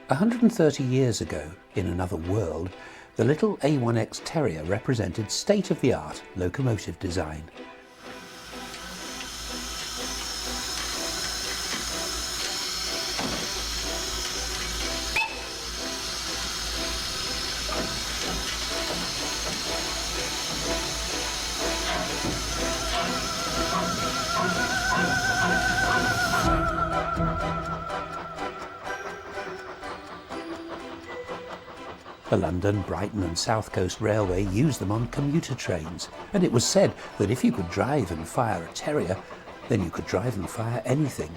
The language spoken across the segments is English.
130 years ago, in another world, the little A1X Terrier represented state-of-the-art locomotive design. The London, Brighton and South Coast Railway used them on commuter trains, and it was said that if you could drive and fire a terrier, then you could drive and fire anything.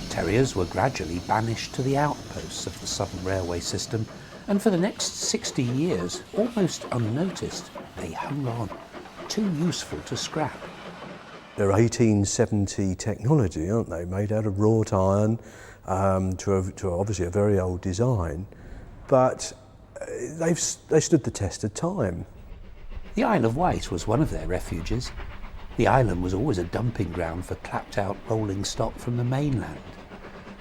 Terriers were gradually banished to the outposts of the Southern Railway system, and for the next 60 years, almost unnoticed, they hung on, too useful to scrap. They're 1870 technology, aren't they? Made out of wrought iron, to obviously a very old design, but they stood the test of time. The Isle of Wight was one of their refuges. The island was always a dumping ground for clapped-out rolling stock from the mainland.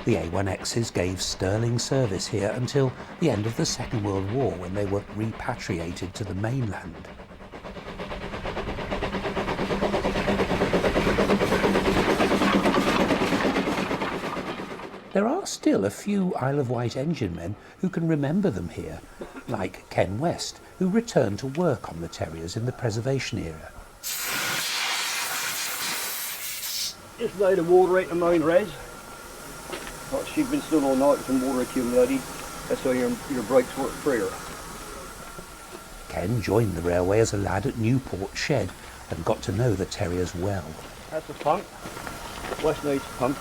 The A1Xs gave sterling service here until the end of the Second World War, when they were repatriated to the mainland. There are still a few Isle of Wight engine men who can remember them here, like Ken West, who returned to work on the Terriers in the preservation era. Just lay the water out the main res. Once you've been stood all night, some water accumulated. That's how your brakes work freer. Ken joined the railway as a lad at Newport Shed and got to know the Terriers well. That's a pump. West needs a pump.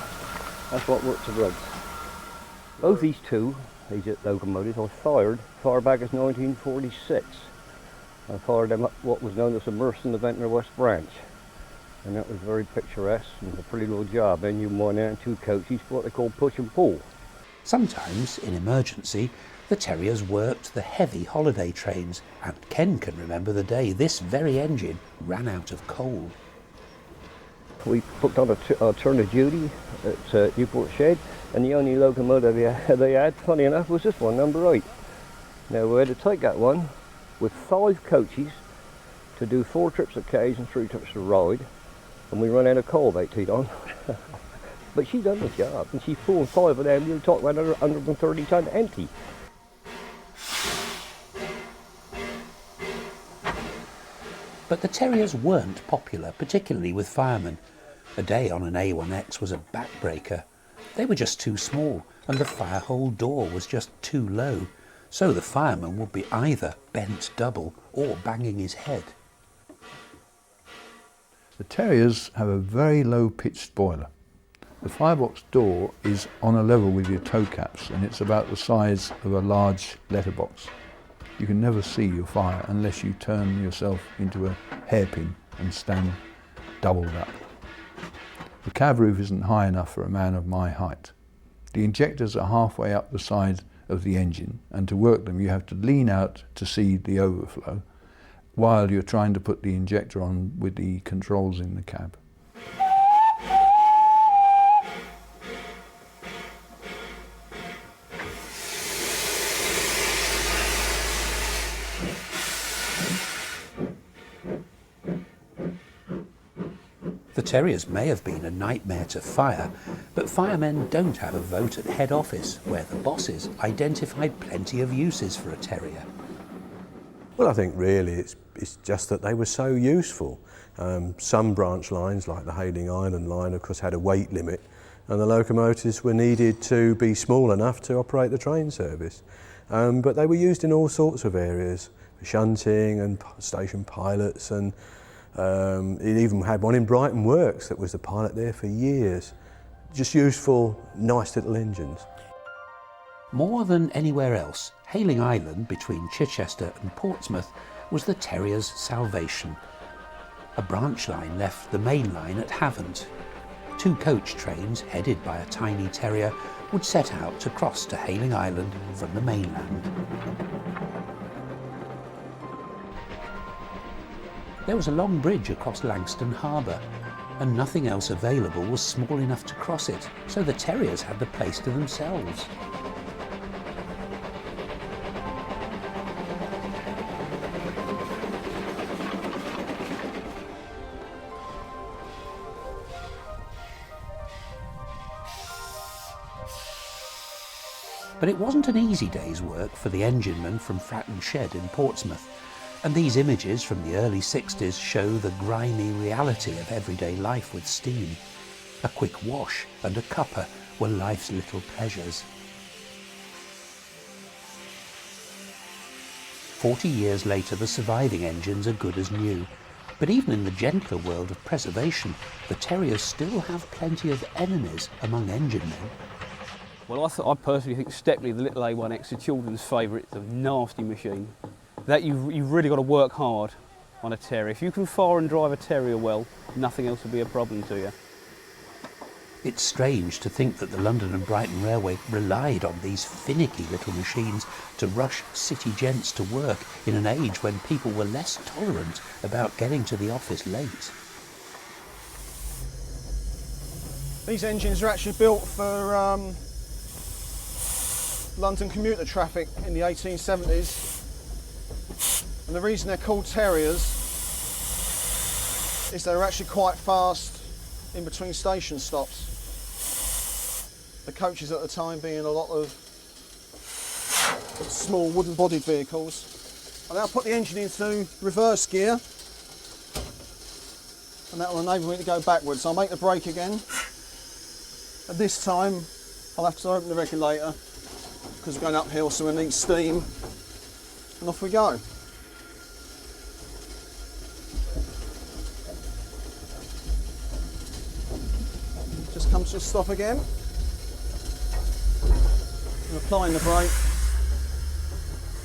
That's what works the brakes. Both these locomotives I fired far back as 1946. I fired them up what was known as immersed in the Ventnor West Branch. And that was very picturesque and a pretty little job. Then you went out in two coaches, what they call push and pull. Sometimes, in emergency, the Terriers worked the heavy holiday trains, and Ken can remember the day this very engine ran out of coal. We booked on a turn of duty at Newport Shed, and the only locomotive they had, funny enough, was this one, number 8. Now we had to take that one with 5 coaches to do 4 trips of K's and 3 trips of ride. And we run out of coal about teed on. But she done the job, and she's pulling 5 of them. You're talking about 130 ton empty. But the Terriers weren't popular, particularly with firemen. A day on an A1X was a backbreaker. They were just too small, and the firehole door was just too low. So the fireman would be either bent double or banging his head. The Terriers have a very low-pitched boiler. The firebox door is on a level with your toe caps, and it's about the size of a large letterbox. You can never see your fire unless you turn yourself into a hairpin and stand doubled up. The cab roof isn't high enough for a man of my height. The injectors are halfway up the side of the engine, and to work them you have to lean out to see the overflow, while you're trying to put the injector on with the controls in the cab. The Terriers may have been a nightmare to fire, but firemen don't have a vote at head office, where the bosses identified plenty of uses for a Terrier. Well, I think really it's just that they were so useful. Some branch lines, like the Hayling Island line, of course had a weight limit, and the locomotives were needed to be small enough to operate the train service. But they were used in all sorts of areas, shunting and station pilots, and it even had one in Brighton Works that was the pilot there for years. Just useful, nice little engines. More than anywhere else, Hayling Island between Chichester and Portsmouth was the Terrier's salvation. A branch line left the main line at Havant. 2 coach trains, headed by a tiny terrier, would set out to cross to Hayling Island from the mainland. There was a long bridge across Langston Harbour, and nothing else available was small enough to cross it, so the terriers had the place to themselves. But it wasn't an easy day's work for the engineman from Fratton Shed in Portsmouth, and these images from the early 60s show the grimy reality of everyday life with steam. A quick wash and a cuppa were life's little pleasures. 40 years later, the surviving engines are good as new, but even in the gentler world of preservation, the terriers still have plenty of enemies among engine men. Well, I personally think Stepney, the little A1X, a children's favourite. It's a nasty machine. That you've really got to work hard on a terrier. If you can fire and drive a terrier well, nothing else will be a problem to you. It's strange to think that the London and Brighton Railway relied on these finicky little machines to rush city gents to work in an age when people were less tolerant about getting to the office late. These engines are actually built for London commuter traffic in the 1870s, and the reason they're called terriers is they were actually quite fast in between station stops. The coaches at the time being a lot of small wooden bodied vehicles. I'll now put the engine into reverse gear, and that will enable me to go backwards. I'll make the brake again, and this time I'll have to open the regulator because we're going uphill, so we need steam, and off we go. Just comes to a stop again. And applying the brake,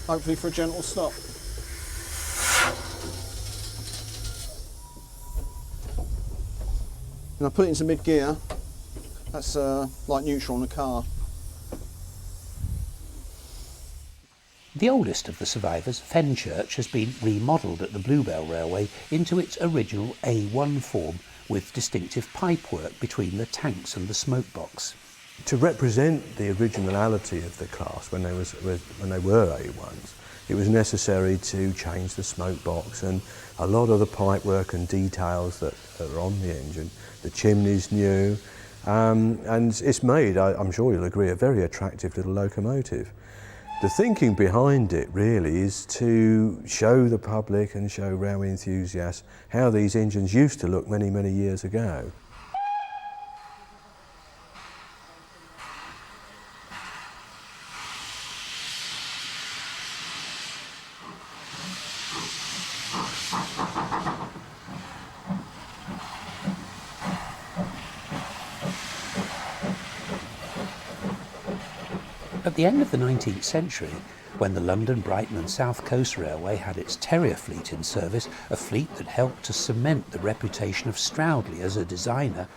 hopefully for a gentle stop. And I put it into mid gear. That's like neutral on the car. The oldest of the survivors, Fenchurch, has been remodelled at the Bluebell Railway into its original A1 form, with distinctive pipework between the tanks and the smoke box. To represent the originality of the class when they were A1s, it was necessary to change the smoke box and a lot of the pipework and details that are on the engine. The chimney's new, and it's made, I'm sure you'll agree, a very attractive little locomotive. The thinking behind it really is to show the public and show railway enthusiasts how these engines used to look many, many years ago. At the end of the 19th century, when the London, Brighton and South Coast Railway had its terrier fleet in service, a fleet that helped to cement the reputation of Stroudley as a designer,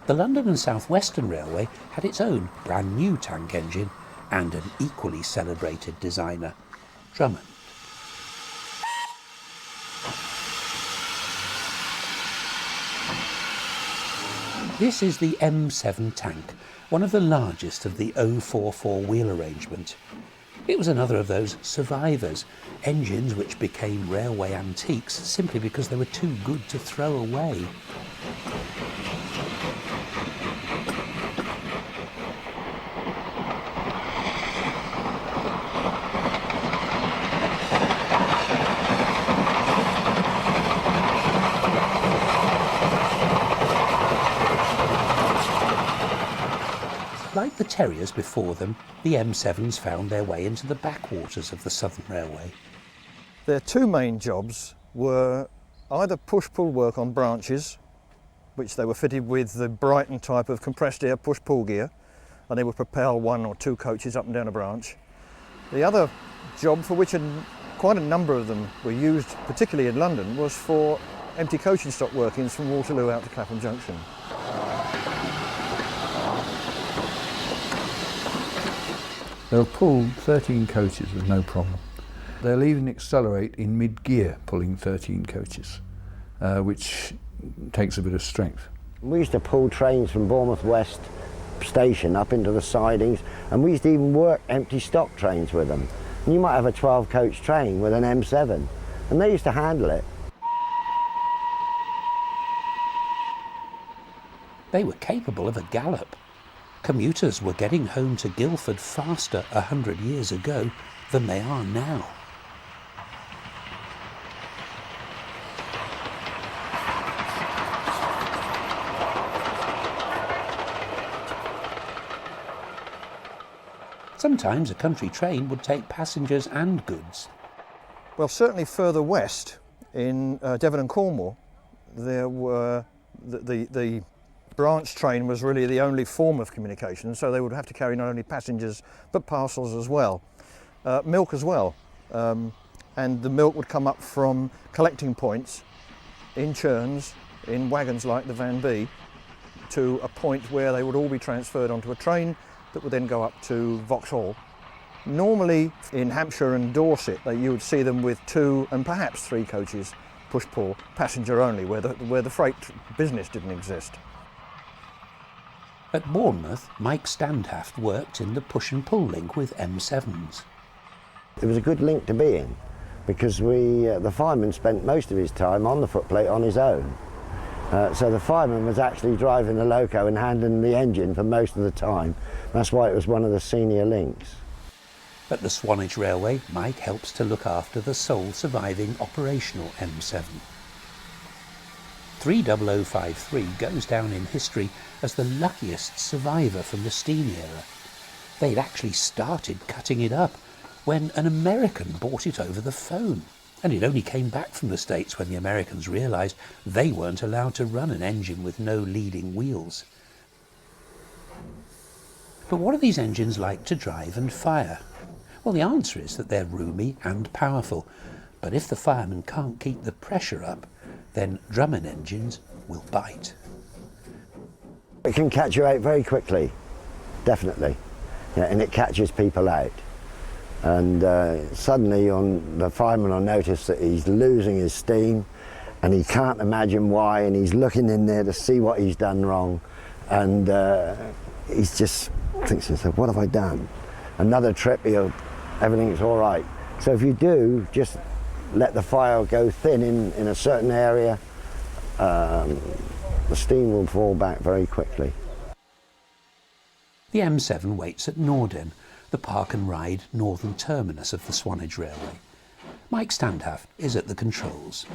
the London and South Western Railway had its own brand new tank engine and an equally celebrated designer, Drummond. This is the M7 tank, one of the largest of the 044 wheel arrangement. It was another of those survivors, engines which became railway antiques simply because they were too good to throw away. Like the terriers before them, the M7s found their way into the backwaters of the Southern Railway. Their two main jobs were either push-pull work on branches, which they were fitted with the Brighton type of compressed air push-pull gear, and they would propel 1 or 2 coaches up and down a branch. The other job, for which quite a number of them were used, particularly in London, was for empty coaching stock workings from Waterloo out to Clapham Junction. They'll pull 13 coaches with no problem. They'll even accelerate in mid-gear pulling 13 coaches, which takes a bit of strength. We used to pull trains from Bournemouth West station up into the sidings, and we used to even work empty stock trains with them. And you might have a 12-coach train with an M7, and they used to handle it. They were capable of a gallop. Commuters were getting home to Guildford faster 100 years ago than they are now. Sometimes a country train would take passengers and goods. Well, certainly further west in Devon and Cornwall, there were the branch train was really the only form of communication, so they would have to carry not only passengers but parcels as well, milk as well, and the milk would come up from collecting points in churns, in wagons like the Van B, to a point where they would all be transferred onto a train that would then go up to Vauxhall. Normally in Hampshire and Dorset, you would see them with 2 and perhaps 3 coaches, push-pull, passenger only, where the freight business didn't exist. At Bournemouth, Mike Standhaft worked in the push and pull link with M7s. It was a good link to be in, because the fireman spent most of his time on the footplate on his own. So the fireman was actually driving the loco and handling the engine for most of the time. That's why it was one of the senior links. At the Swanage Railway, Mike helps to look after the sole surviving operational M7. 30053 goes down in history as the luckiest survivor from the steam era. They'd actually started cutting it up when an American bought it over the phone. And it only came back from the States when the Americans realised they weren't allowed to run an engine with no leading wheels. But what are these engines like to drive and fire? Well, the answer is that they're roomy and powerful. But if the fireman can't keep the pressure up, then Drummond engines will bite. It can catch you out very quickly, definitely, yeah, and it catches people out. And suddenly the fireman will notice that he's losing his steam and he can't imagine why, and he's looking in there to see what he's done wrong, and he's just thinks to himself, what have I done? Another trip, everything's all right. So if you do, just let the fire go thin in a certain area, the steam will fall back very quickly. The M7 waits at Norden, the park and ride northern terminus of the Swanage Railway. Mike Standhaft is at the controls.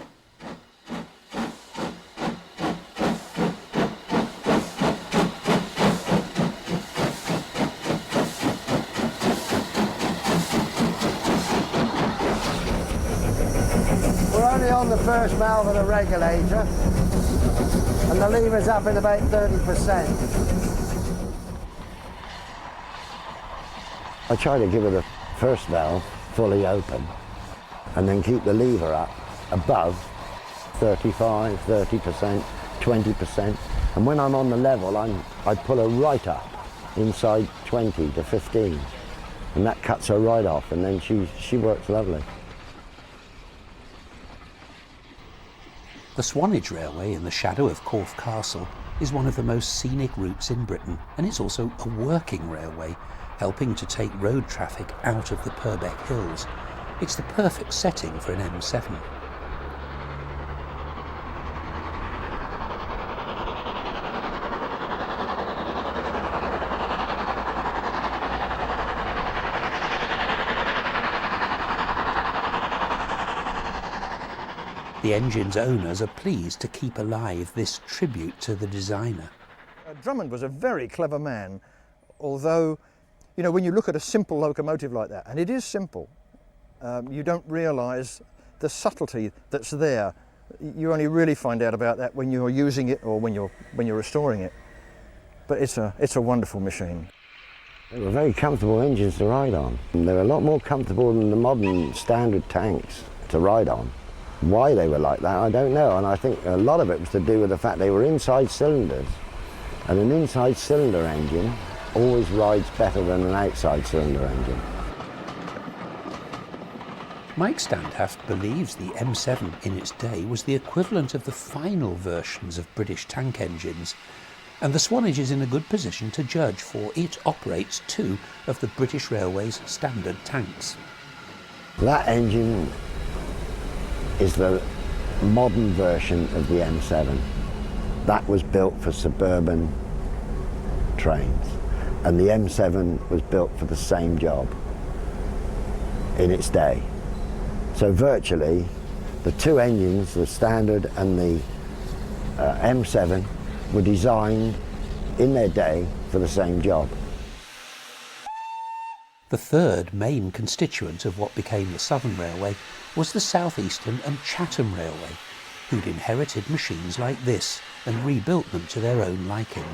We're only on the first valve of the regulator, and the lever's up in about 30%. I try to give her the first valve fully open and then keep the lever up above 35, 30%, 20. And when I'm on the level, I pull her right up inside 20 to 15. And that cuts her right off, and then she works lovely. The Swanage Railway in the shadow of Corfe Castle is one of the most scenic routes in Britain, and it's also a working railway, helping to take road traffic out of the Purbeck Hills. It's the perfect setting for an M7. The engine's owners are pleased to keep alive this tribute to the designer. Drummond was a very clever man, although, you know, when you look at a simple locomotive like that, and it is simple, you don't realise the subtlety that's there. You only really find out about that when you're using it or when you're restoring it. But it's a wonderful machine. They were very comfortable engines to ride on. They were a lot more comfortable than the modern standard tanks to ride on. Why they were like that, I don't know, and I think a lot of it was to do with the fact they were inside cylinders, and an inside cylinder engine always rides better than an outside cylinder engine. Mike Standhaft believes the M7 in its day was the equivalent of the final versions of British tank engines, and the Swanage is in a good position to judge, for it operates 2 of the British Railways standard tanks. That engine is the modern version of the M7. That was built for suburban trains, and the M7 was built for the same job in its day. So virtually, the 2 engines, the standard and the M7, were designed in their day for the same job. The third main constituent of what became the Southern Railway was the South Eastern and Chatham Railway, who'd inherited machines like this and rebuilt them to their own liking.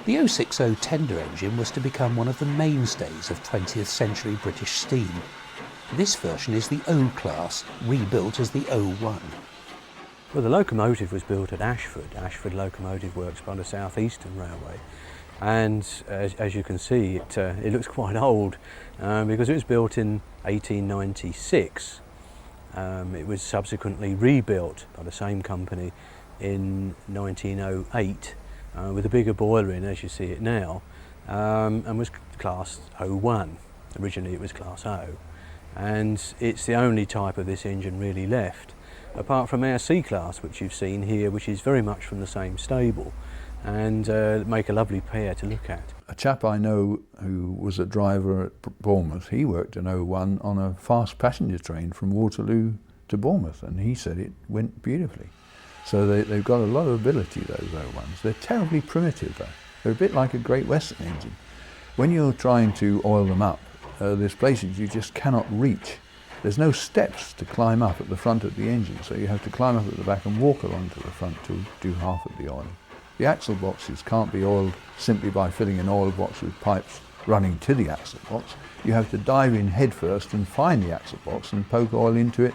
The 060 tender engine was to become one of the mainstays of 20th century British steam. This version is the O-class, rebuilt as the 01. Well, the locomotive was built at Ashford. Ashford Locomotive Works by the South Eastern Railway. And as you can see, it looks quite old because it was built in 1896. It was subsequently rebuilt by the same company in 1908 with a bigger boiler in, as you see it now, and was class 01. Originally it was class O. And it's the only type of this engine really left, apart from our C-class, which you've seen here, which is very much from the same stable, and make a lovely pair to look at. A chap I know who was a driver at Bournemouth, he worked in 01 on a fast passenger train from Waterloo to Bournemouth, and he said it went beautifully. So they've got a lot of ability, those 01s. They're terribly primitive though. They're a bit like a Great Western engine. When you're trying to oil them up, there's places you just cannot reach. There's no steps to climb up at the front of the engine, so you have to climb up at the back and walk along to the front to do half of the oiling. The axle boxes can't be oiled simply by filling an oil box with pipes running to the axle box. You have to dive in head first and find the axle box and poke oil into it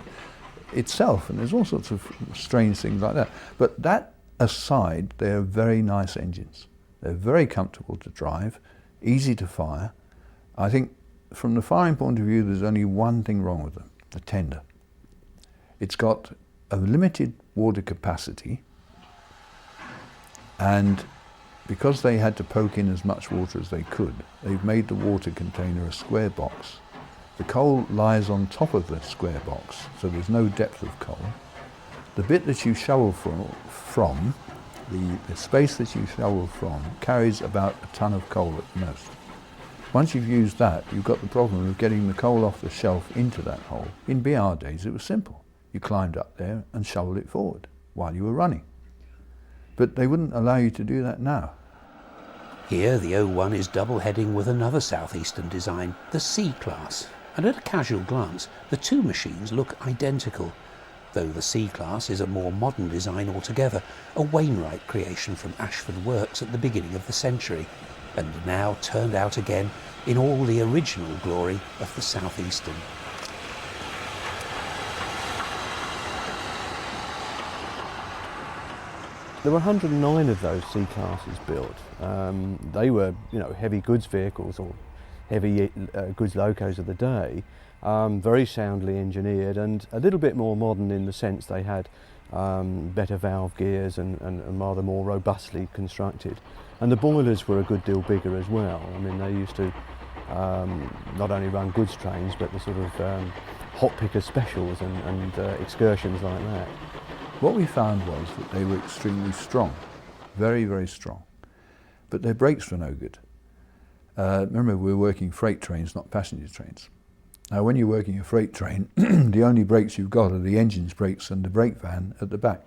itself, and there's all sorts of strange things like that. But that aside, they're very nice engines. They're very comfortable to drive, easy to fire. I think from the firing point of view, there's only one thing wrong with them, the tender. It's got a limited water capacity, and because they had to poke in as much water as they could, they've made the water container a square box. The coal lies on top of the square box, so there's no depth of coal. The bit that you shovel from the space that you shovel from carries about a ton of coal at the most. Once you've used that, you've got the problem of getting the coal off the shelf into that hole. In BR days, it was simple. You climbed up there and shoveled it forward while you were running. But they wouldn't allow you to do that now. Here the 01 is double-heading with another southeastern design, the C-class. And at a casual glance, the 2 machines look identical, though the C-class is a more modern design altogether, a Wainwright creation from Ashford Works at the beginning of the century, and now turned out again in all the original glory of the southeastern. There were 109 of those C-classes built. They were, heavy goods vehicles or heavy goods locos of the day, very soundly engineered and a little bit more modern in the sense they had better valve gears and rather more robustly constructed. And the boilers were a good deal bigger as well. I mean, they used to not only run goods trains, but the sort of hot picker specials and excursions like that. What we found was that they were extremely strong, very, very strong, but their brakes were no good. Remember, we were working freight trains, not passenger trains. Now, when you're working a freight train, the only brakes you've got are the engine's brakes and the brake van at the back.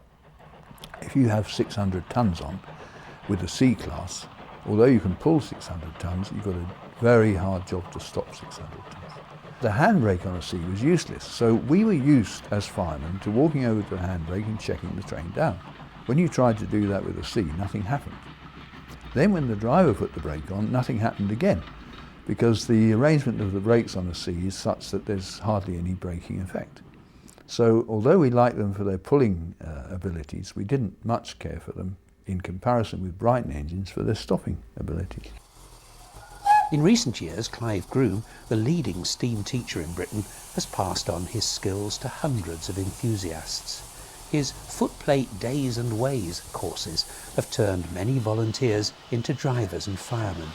If you have 600 tons on with the C-class, although you can pull 600 tons, you've got a very hard job to stop 600 tons. The handbrake on a C was useless, so we were used as firemen to walking over to the handbrake and checking the train down. When you tried to do that with a C, nothing happened. Then when the driver put the brake on, nothing happened again, because the arrangement of the brakes on a C is such that there's hardly any braking effect. So although we liked them for their pulling abilities, we didn't much care for them in comparison with Brighton engines for their stopping abilities. In recent years, Clive Groom, the leading steam teacher in Britain, has passed on his skills to hundreds of enthusiasts. His footplate days and ways courses have turned many volunteers into drivers and firemen.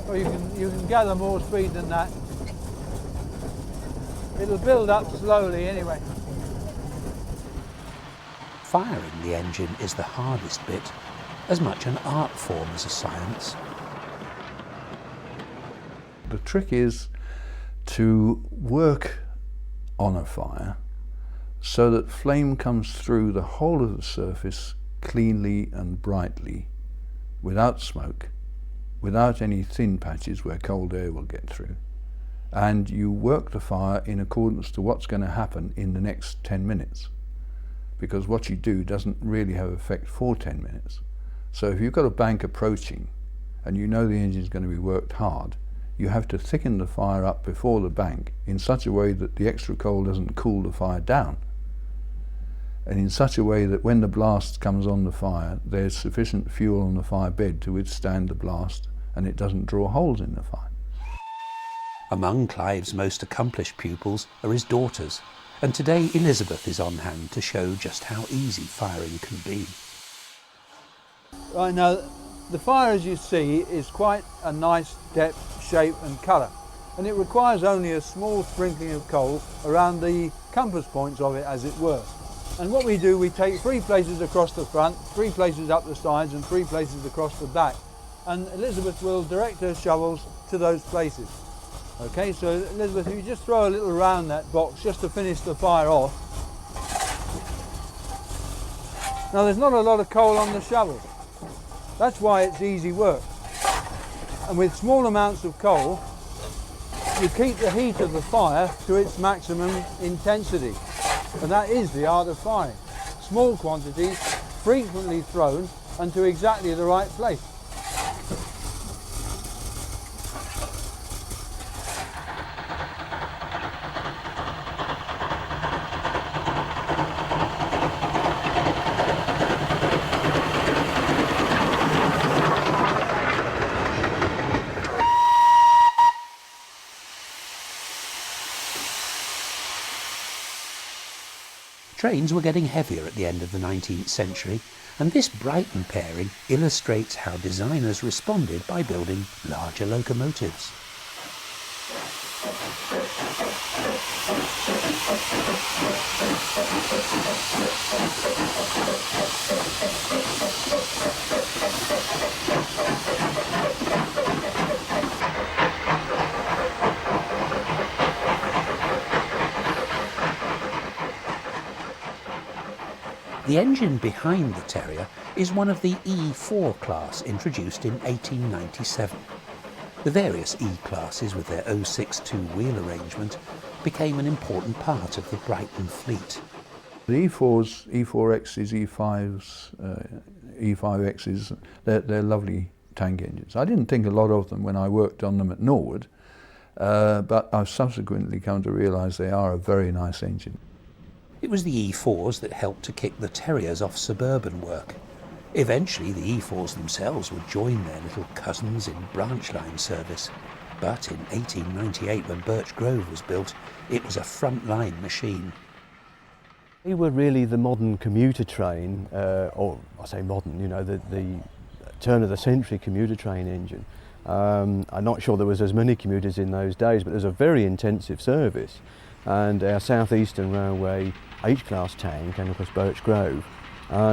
Well, you can gather more speed than that. It'll build up slowly anyway. Firing the engine is the hardest bit, as much an art form as a science. The trick is to work on a fire so that flame comes through the whole of the surface cleanly and brightly, without smoke, without any thin patches where cold air will get through. And you work the fire in accordance to what's going to happen in the next 10 minutes. Because what you do doesn't really have effect for 10 minutes. So if you've got a bank approaching and you know the engine's going to be worked hard, you have to thicken the fire up before the bank in such a way that the extra coal doesn't cool the fire down, and in such a way that when the blast comes on the fire, there's sufficient fuel on the fire bed to withstand the blast and it doesn't draw holes in the fire. Among Clive's most accomplished pupils are his daughters, and today Elizabeth is on hand to show just how easy firing can be. Right, now, the fire, as you see, is quite a nice depth, shape and colour, and it requires only a small sprinkling of coal around the compass points of it, as it were. And what we do, we take 3 places across the front, 3 places up the sides and 3 places across the back, and Elizabeth will direct her shovels to those places. Okay, so Elizabeth, if you just throw a little round that box just to finish the fire off. Now, there's not a lot of coal on the shovel. That's why it's easy work. And with small amounts of coal, you keep the heat of the fire to its maximum intensity. And that is the art of firing. Small quantities, frequently thrown, and to exactly the right place. Trains were getting heavier at the end of the 19th century, and this Brighton pairing illustrates how designers responded by building larger locomotives. The engine behind the Terrier is one of the E4 class introduced in 1897. The various E-classes with their 062 wheel arrangement became an important part of the Brighton fleet. The E4s, E4Xs, E5s, E5Xs, they're lovely tank engines. I didn't think a lot of them when I worked on them at Norwood, but I've subsequently come to realise they are a very nice engine. It was the E4s that helped to kick the Terriers off suburban work. Eventually the E4s themselves would join their little cousins in branch line service. But in 1898, when Birch Grove was built, it was a front-line machine. They were really the modern commuter train, or I say modern, you know, the turn of the century commuter train engine. I'm not sure there was as many commuters in those days, but there was a very intensive service. And our South Eastern Railway H-class tank, and of course Birch Grove,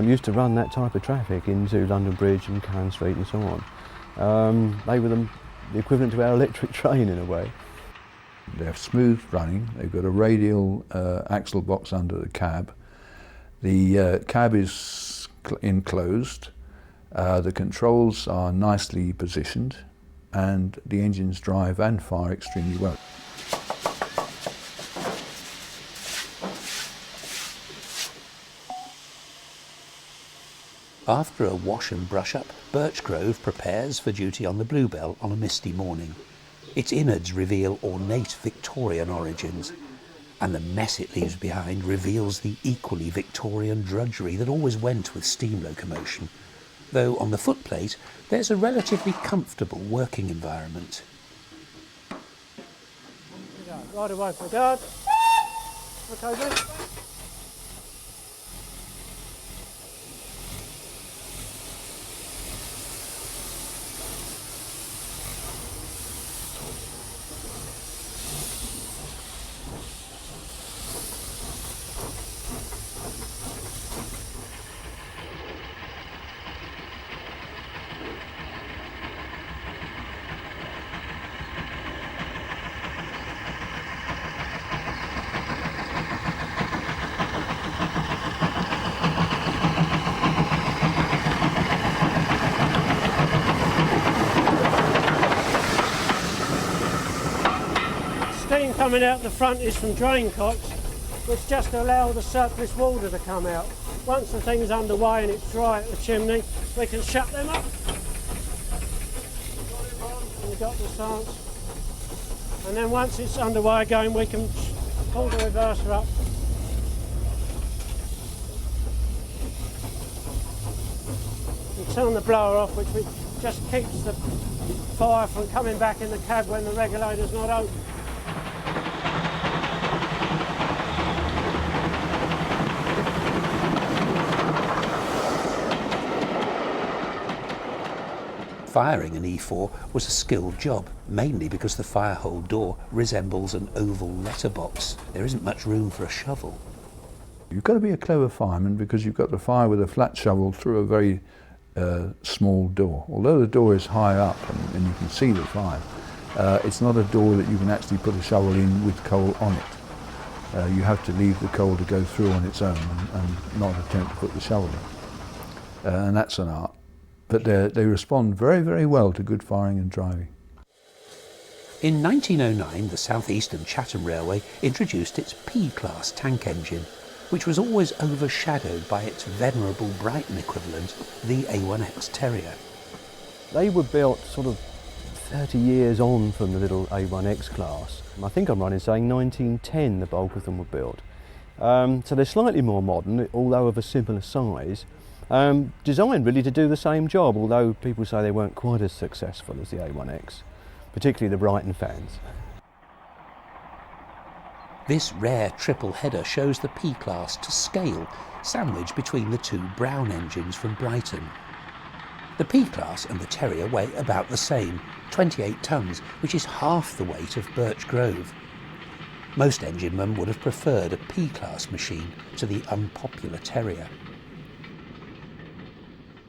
used to run that type of traffic into London Bridge and Cannon Street and so on. They were the equivalent to our electric train in a way. They're smooth running, they've got a radial axle box under the cab. The cab is enclosed, the controls are nicely positioned, and the engines drive and fire extremely well. After a wash and brush up, Birchgrove prepares for duty on the Bluebell on a misty morning. Its innards reveal ornate Victorian origins, and the mess it leaves behind reveals the equally Victorian drudgery that always went with steam locomotion, though on the footplate there's a relatively comfortable working environment. Right away for guard. Okay, mate. Steam coming out the front is from drain cocks, which just allow the surplus water to come out. Once the thing's underway and it's dry at the chimney, we can shut them up. And we've got the silence. And then once it's underway again, we can pull the reverser up. And turn the blower off, which just keeps the fire from coming back in the cab when the regulator's not open. Firing an E4 was a skilled job, mainly because the firehole door resembles an oval letterbox. There isn't much room for a shovel. You've got to be a clever fireman because you've got to fire with a flat shovel through a very small door. Although the door is high up and you can see the fire, it's not a door that you can actually put a shovel in with coal on it. You have to leave the coal to go through on its own and not attempt to put the shovel in. And that's an art. But they respond very, very well to good firing and driving. In 1909, the South Eastern Chatham Railway introduced its P-class tank engine, which was always overshadowed by its venerable Brighton equivalent, the A1X Terrier. They were built sort of 30 years on from the little A1X class. I think I'm right in saying 1910 the bulk of them were built. So they're slightly more modern, although of a similar size. Designed really to do the same job, although people say they weren't quite as successful as the A1X, particularly the Brighton fans. This rare triple header shows the P-class to scale, sandwiched between the two Brown engines from Brighton. The P-class and the Terrier weigh about the same, 28 tonnes, which is half the weight of Birchgrove. Most enginemen would have preferred a P-class machine to the unpopular Terrier.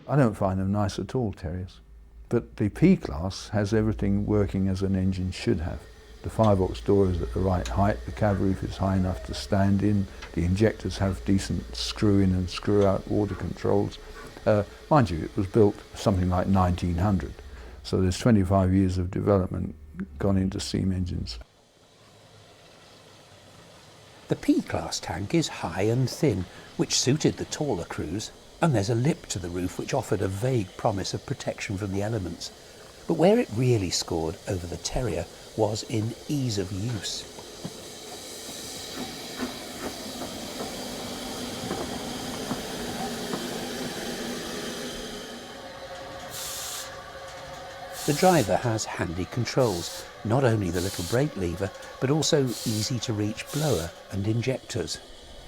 I don't find them nice at all, Terriers. But the P-class has everything working as an engine should have. The firebox door is at the right height, the cab roof is high enough to stand in, the injectors have decent screw-in and screw-out water controls. Mind you, it was built something like 1900, so there's 25 years of development gone into steam engines. The P-class tank is high and thin, which suited the taller crews, and there's a lip to the roof which offered a vague promise of protection from the elements. But where it really scored over the Terrier was in ease of use. The driver has handy controls, not only the little brake lever, but also easy to reach blower and injectors,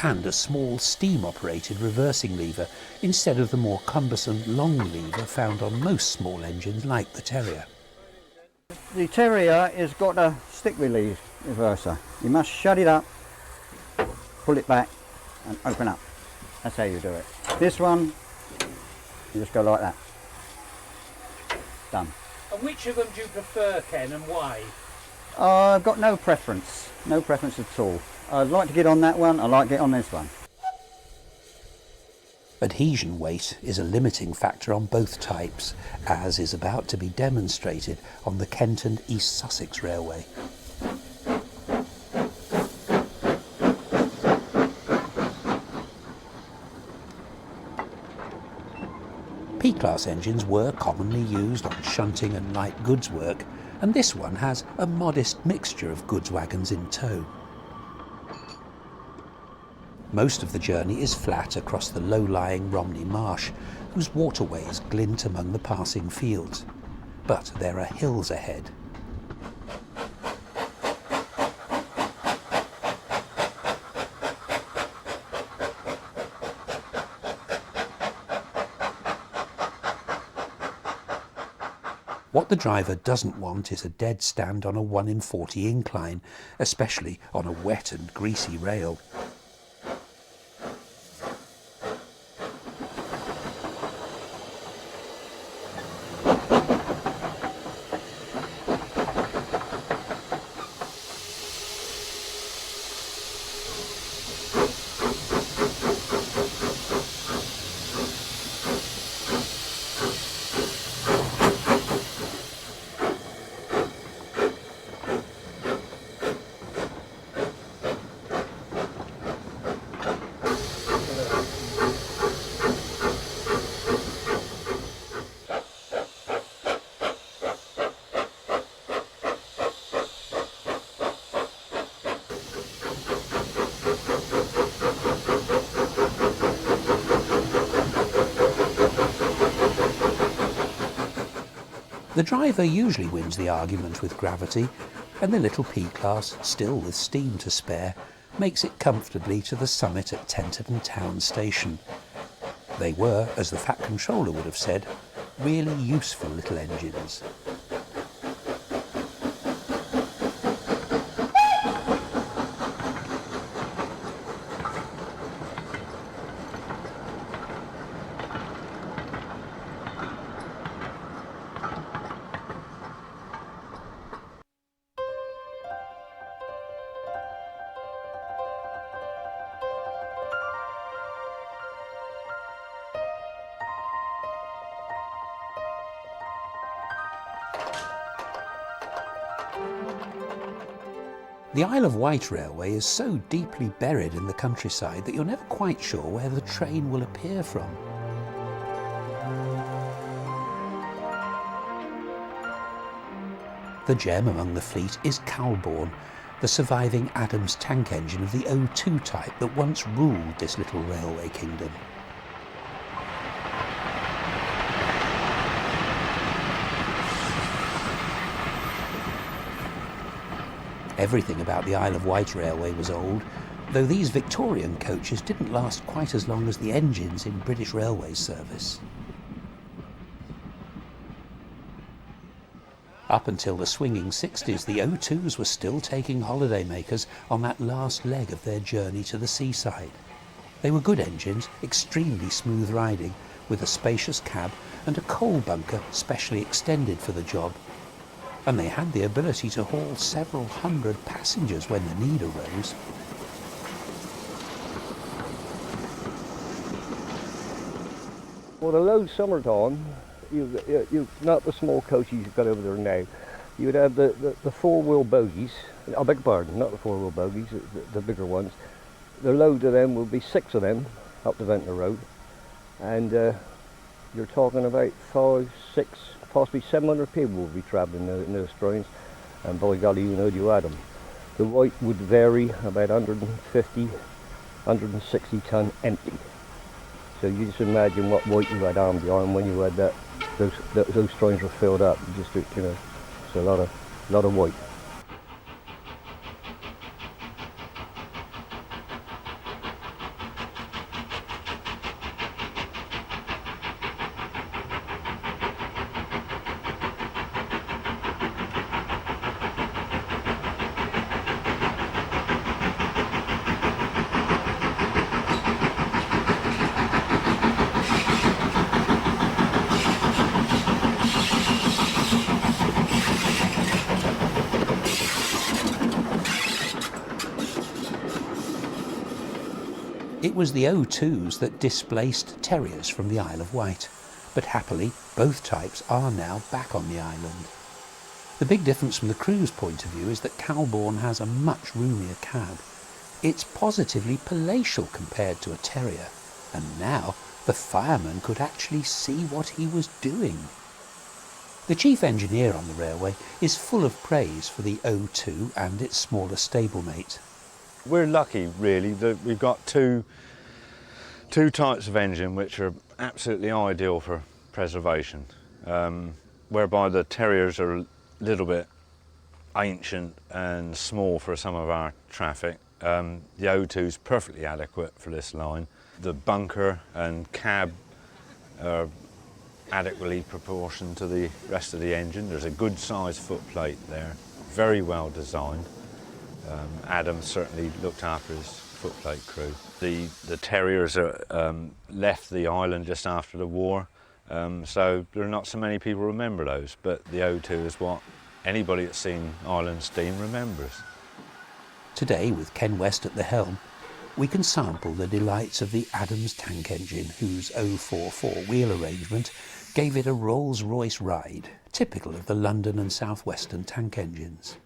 and a small steam-operated reversing lever instead of the more cumbersome long lever found on most small engines like the Terrier. The Terrier has got a stick release reverser. You must shut it up, pull it back and open up. That's how you do it. This one, you just go like that. Done. And which of them do you prefer, Ken, and why? I've got no preference at all. I'd like to get on that one, I like to get on this one. Adhesion weight is a limiting factor on both types, as is about to be demonstrated on the Kent and East Sussex Railway. B-class engines were commonly used on shunting and light goods work, and this one has a modest mixture of goods wagons in tow. Most of the journey is flat across the low-lying Romney Marsh, whose waterways glint among the passing fields. But there are hills ahead. What the driver doesn't want is a dead stand on a 1 in 40 incline, especially on a wet and greasy rail. The driver usually wins the argument with gravity, and the little P-class, still with steam to spare, makes it comfortably to the summit at Tenterden Town Station. They were, as the Fat Controller would have said, really useful little engines. The Isle of Wight Railway is so deeply buried in the countryside that you're never quite sure where the train will appear from. The gem among the fleet is Calbourne, the surviving Adams tank engine of the O2 type that once ruled this little railway kingdom. Everything about the Isle of Wight Railway was old, though these Victorian coaches didn't last quite as long as the engines in British Railways service. Up until the swinging 60s, the O2s were still taking holidaymakers on that last leg of their journey to the seaside. They were good engines, extremely smooth riding, with a spacious cab and a coal bunker specially extended for the job. And they had the ability to haul several hundred passengers when the need arose. Well, the low summertime, you not the small coaches you've got over there now. You would have the four-wheel bogies. I beg your pardon, not the four-wheel bogies, the bigger ones. The load of them will be 6 of them up the Ventnor Road, and you're talking about 5, 6, possibly 700 people will be travelling in those trains, and by golly, you know you add them. The weight would vary about 150, 160 ton empty. So you just imagine what weight you had on behind when you had those trains were filled up. You just, you know, it's a lot of weight. It was the O2s that displaced Terriers from the Isle of Wight, but happily both types are now back on the island. The big difference from the crew's point of view is that Calbourne has a much roomier cab. It's positively palatial compared to a Terrier, and now The fireman could actually see what he was doing. The chief engineer on the railway is full of praise for the O2 and its smaller stablemate. We're lucky, really, that we've got two types of engine which are absolutely ideal for preservation, whereby the Terriers are a little bit ancient and small for some of our traffic. The O2 is perfectly adequate for this line. The bunker and cab are adequately proportioned to the rest of the engine. There's a good sized footplate there, very well designed. Adam certainly looked after his footplate crew. The Terriers left the island just after the war, so there are not so many people remember those, but the O2 is what anybody that's seen Island Steam remembers. Today, with Ken West at the helm, we can sample the delights of the Adams tank engine, whose 044 wheel arrangement gave it a Rolls-Royce ride, typical of the London and South Western tank engines.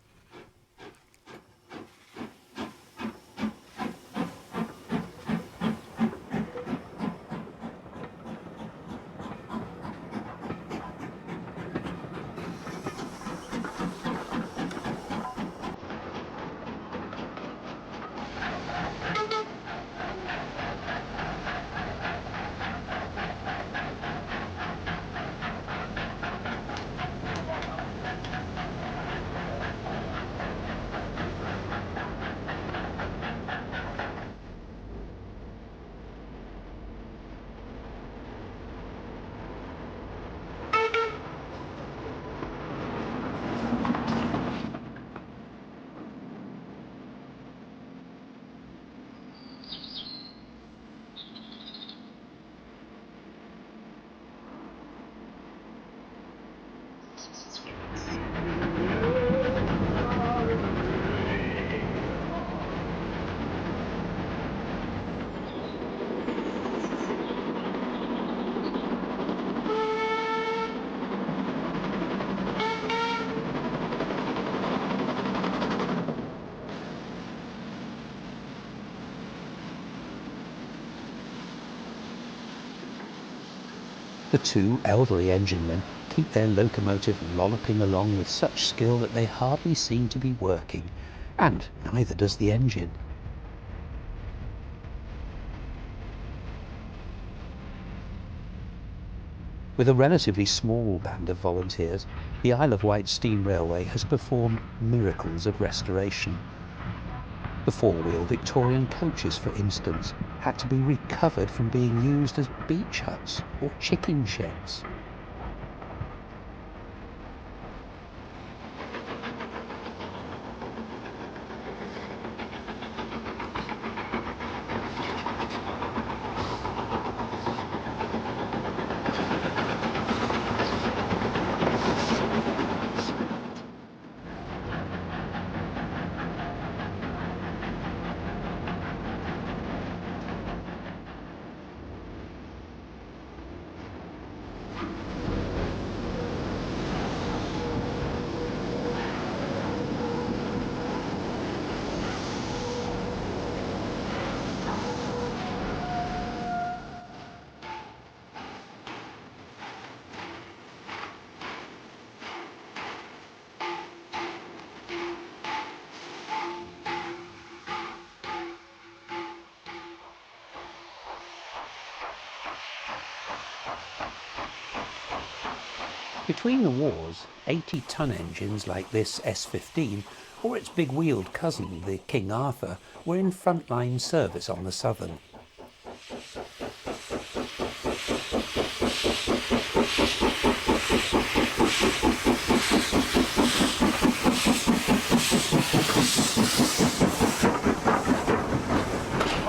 The two elderly enginemen keep their locomotive lolloping along with such skill that they hardly seem to be working, and neither does the engine. With a relatively small band of volunteers, the Isle of Wight Steam Railway has performed miracles of restoration. The four-wheel Victorian coaches, for instance, had to be recovered from being used as beach huts or chicken sheds. Between the wars, 80-ton engines like this S15 or its big-wheeled cousin, the King Arthur, were in frontline service on the Southern. I'm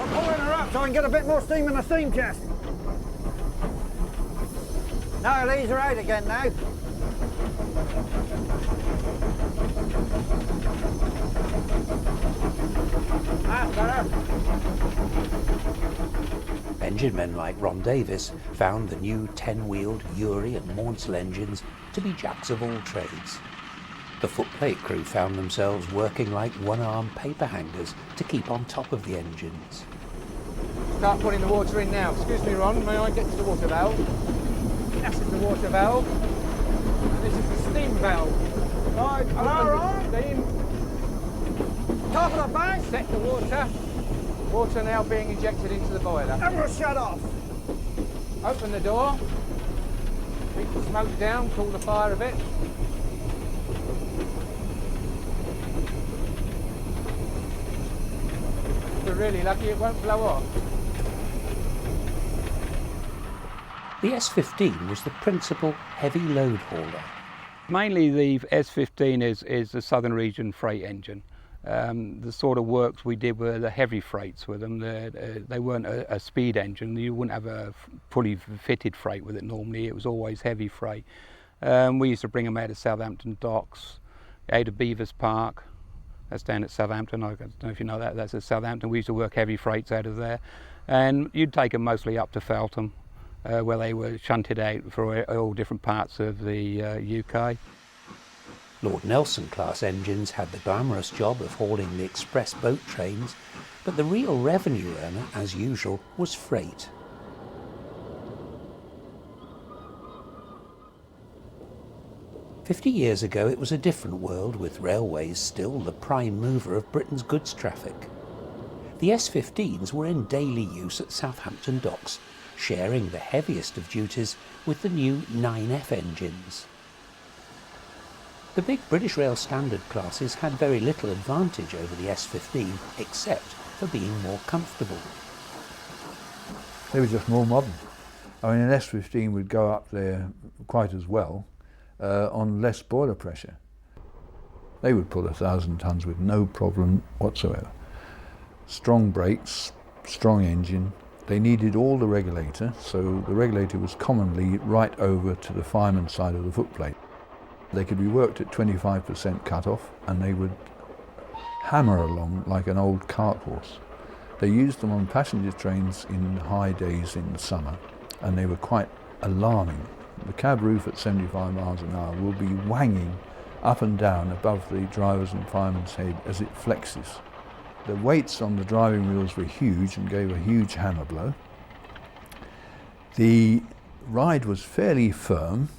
pulling her up so I can get a bit more steam in the steam chest. No, these are out again now. That's better. Engine men like Ron Davis found the new 10-wheeled Urey and Maunsell engines to be jacks of all trades. The footplate crew found themselves working like one-armed paper hangers to keep on top of the engines. Start putting the water in now. Excuse me, Ron, may I get to the water valve? That's the water valve. And this is the steam valve. Right, hello, Ron. Steam. Top of the bank. Set the water. Water now being injected into the boiler. And we'll shut off. Open the door. Keep the smoke down, cool the fire a bit. If we're really lucky, it won't blow off. The S15 was the principal heavy load hauler. Mainly the S15 is the southern region freight engine. The sort of works we did were the heavy freights with them. They weren't a speed engine. You wouldn't have a fully fitted freight with it normally. It was always heavy freight. We used to bring them out of Southampton docks, out of Beavers Park. That's down at Southampton. I don't know if you know that. That's at Southampton. We used to work heavy freights out of there. And you'd take them mostly up to Feltham, where they were shunted out for all different parts of the UK. Lord Nelson class engines had the glamorous job of hauling the express boat trains, but the real revenue earner, as usual, was freight. "50 years ago it was a different world, with railways still the prime mover of Britain's goods traffic. The S15s were in daily use at Southampton docks, sharing the heaviest of duties with the new 9F engines. The big British Rail Standard classes had very little advantage over the S15, except for being more comfortable. They were just more modern. I mean, an S15 would go up there quite as well on less boiler pressure. They would pull 1,000 tons with no problem whatsoever. Strong brakes, strong engine. They needed all the regulator, so the regulator was commonly right over to the fireman's side of the footplate. They could be worked at 25% cut-off, and they would hammer along like an old cart horse. They used them on passenger trains in high days in the summer, and they were quite alarming. The cab roof at 75 miles an hour will be wanging up and down above the driver's and fireman's head as it flexes. The weights on the driving wheels were huge and gave a huge hammer blow. The ride was fairly firm.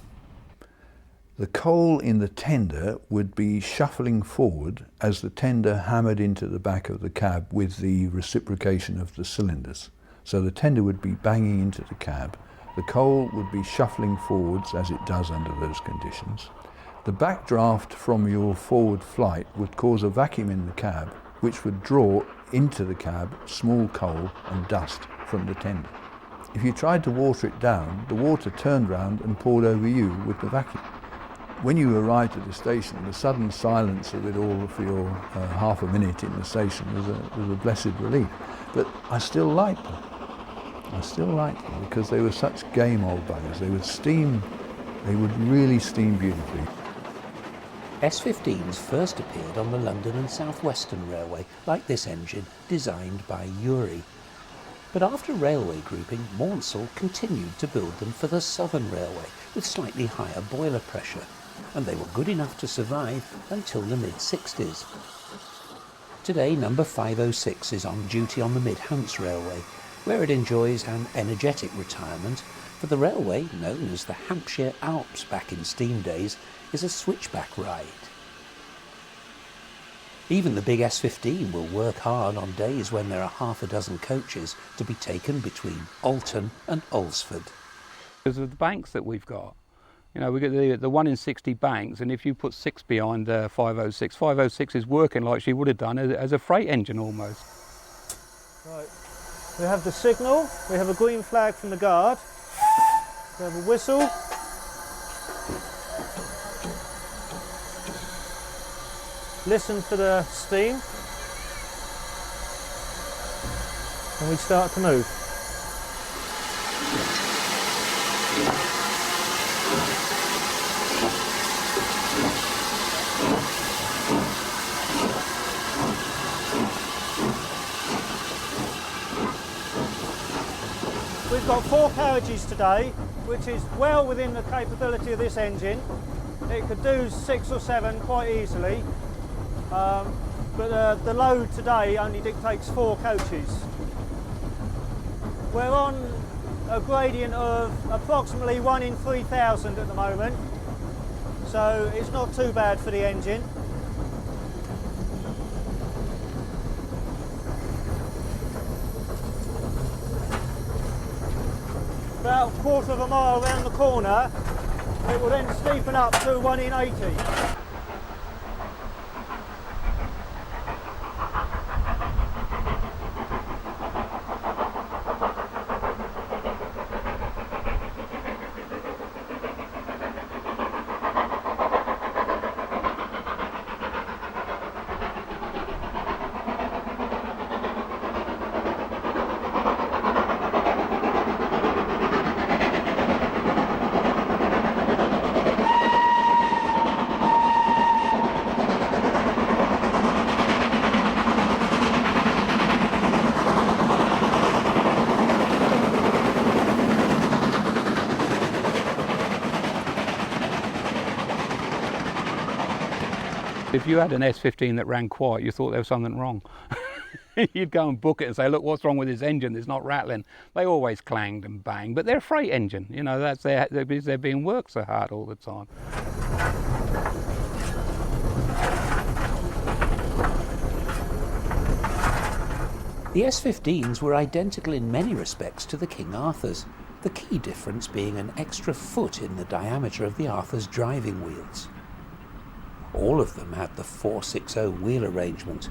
The coal in the tender would be shuffling forward as the tender hammered into the back of the cab with the reciprocation of the cylinders. So the tender would be banging into the cab. The coal would be shuffling forwards as it does under those conditions. The backdraft from your forward flight would cause a vacuum in the cab, which would draw into the cab small coal and dust from the tender. If you tried to water it down, the water turned round and poured over you with the vacuum. When you arrived at the station, the sudden silence of it all for your half a minute in the station was a blessed relief. But I still liked them. I still liked them because they were such game old buggers. They would steam, they would really steam beautifully. S15s first appeared on the London and South Western Railway, like this engine, designed by Urey. But after railway grouping, Maunsell continued to build them for the Southern Railway with slightly higher boiler pressure, and they were good enough to survive until the mid-60s. Today, number 506 is on duty on the Mid-Hants Railway, where it enjoys an energetic retirement, for the railway, known as the Hampshire Alps back in steam days, is a switchback ride. Even the big S15 will work hard on days when there are half a dozen coaches to be taken between Alton and Alresford. Because of the banks that we've got. You know, we get the 1 in 60 banks, and if you put 6 behind 506, 506 is working like she would have done as a freight engine almost. Right. We have the signal, we have a green flag from the guard, we have a whistle. Listen for the steam, and we start to move. We've got 4 carriages today, which is well within the capability of this engine. It could do 6 or 7 quite easily. But the load today only dictates 4 coaches. We're on a gradient of approximately 1 in 3,000 at the moment, so it's not too bad for the engine. About a quarter of a mile around the corner, it will then steepen up to 1 in 80. If you had an S15 that ran quiet, you thought there was something wrong. You'd go and book it and say, look, what's wrong with this engine? It's not rattling. They always clanged and banged, but they're a freight engine. You know, that's they're being worked so hard all the time. The S15s were identical in many respects to the King Arthurs, the key difference being an extra foot in the diameter of the Arthur's driving wheels. All of them had the 460 wheel arrangement,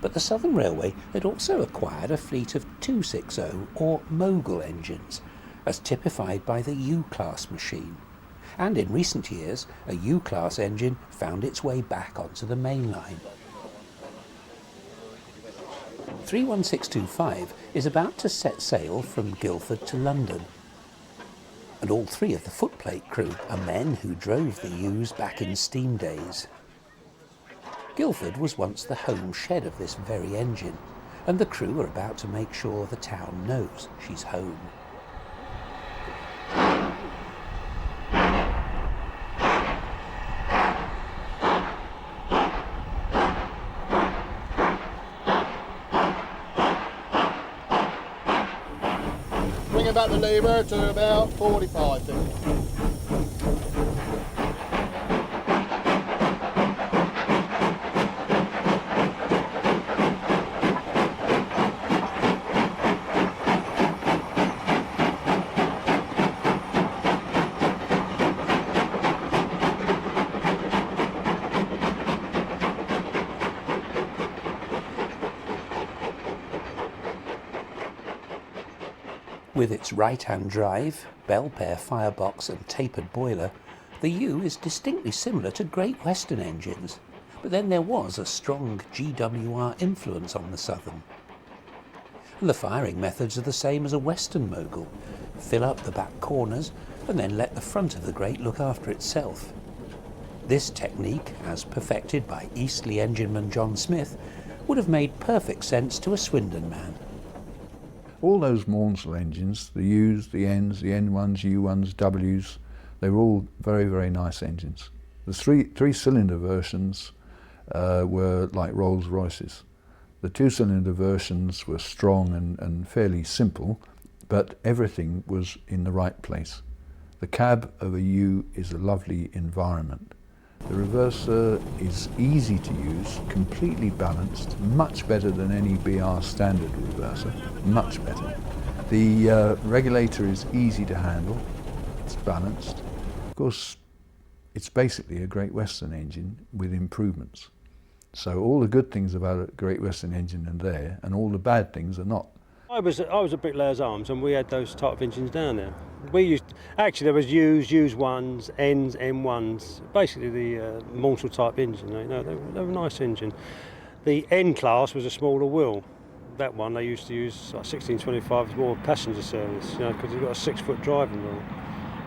but the Southern Railway had also acquired a fleet of 260 or mogul engines, as typified by the U-class machine. And in recent years, a U-class engine found its way back onto the main line. 31625 is about to set sail from Guildford to London, and all three of the footplate crew are men who drove the U's back in steam days. Guildford was once the home shed of this very engine, and the crew are about to make sure the town knows she's home. Bringing back the lever to about 45 feet. With its right-hand drive, bell-pair firebox and tapered boiler, the U is distinctly similar to Great Western engines, but then there was a strong GWR influence on the Southern. And the firing methods are the same as a Western mogul: fill up the back corners and then let the front of the grate look after itself. This technique, as perfected by Eastleigh engineman John Smith, would have made perfect sense to a Swindon man. All those Maunsell engines, the U's, the N's, the N1s, U1s, W's, they were all very, very nice engines. The three-cylinder versions were like Rolls-Royces. The two-cylinder versions were strong and fairly simple, but everything was in the right place. The cab of a U is a lovely environment. The reverser is easy to use, completely balanced, much better than any BR standard reverser, much better. The regulator is easy to handle, it's balanced. Of course, it's basically a Great Western engine with improvements. So all the good things about a Great Western engine are there, and all the bad things are not. I was at Bricklayers Arms, and we had those type of engines down there. There was U's, U1s, N's, M1s, basically the Maunsell type engine. You know, they were a nice engine. The N class was a smaller wheel. That one they used to use like 1625 as more passenger service, you know, because it got a 6-foot driving wheel.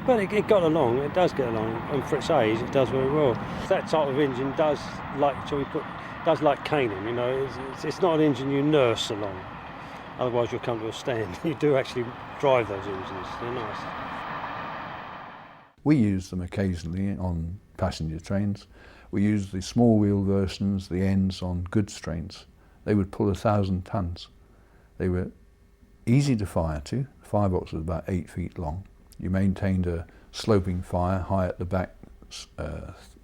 But it got along. It does get along, and for its age, it does very well. That type of engine does like caning. You know, it's not an engine you nurse along. Otherwise, you'll come to a stand. You do actually drive those engines. They're nice. We use them occasionally on passenger trains. We use the small wheel versions, the N's, on goods trains. They would pull 1,000 tons. They were easy to fire to. The firebox was about 8 feet long. You maintained a sloping fire, high at the back,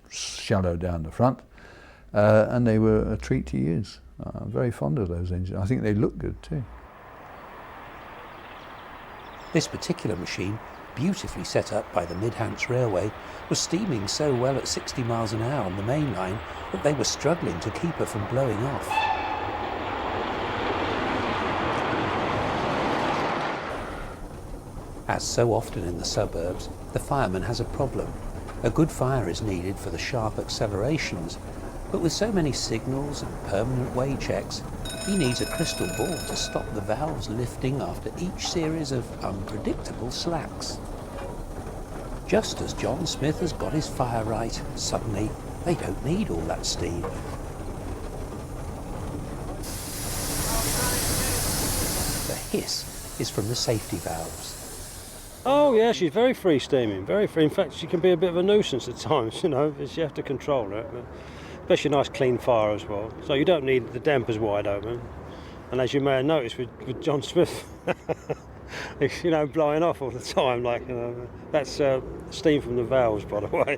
shallow down the front, and they were a treat to use. I'm very fond of those engines. I think they look good too. This particular machine, beautifully set up by the Midhants Railway, was steaming so well at 60 miles an hour on the main line that they were struggling to keep her from blowing off. As so often in the suburbs, the fireman has a problem. A good fire is needed for the sharp accelerations, but with so many signals and permanent way checks, he needs a crystal ball to stop the valves lifting after each series of unpredictable slacks. Just as John Smith has got his fire right, suddenly they don't need all that steam. The hiss is from the safety valves. Oh yeah, she's very free steaming, very free. In fact, she can be a bit of a nuisance at times, you know, because you have to control her. But especially a nice clean fire as well. So you don't need the dampers wide open. And as you may have noticed with John Smith, it's, you know, blowing off all the time, like, you know, that's steam from the valves, by the way.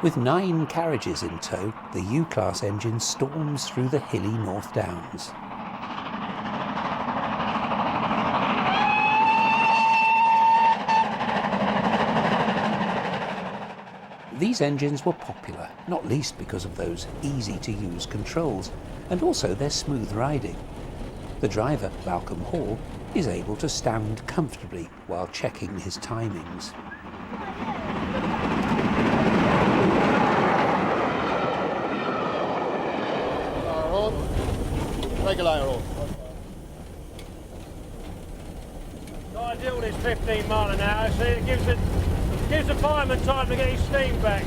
With 9 carriages in tow, the U-Class engine storms through the hilly North Downs. These engines were popular, not least because of those easy-to-use controls, and also their smooth riding. The driver, Malcolm Hall, is able to stand comfortably while checking his timings. Regulator on. The ideal is 15 mile an hour, so it gives the fireman time to get his steam back.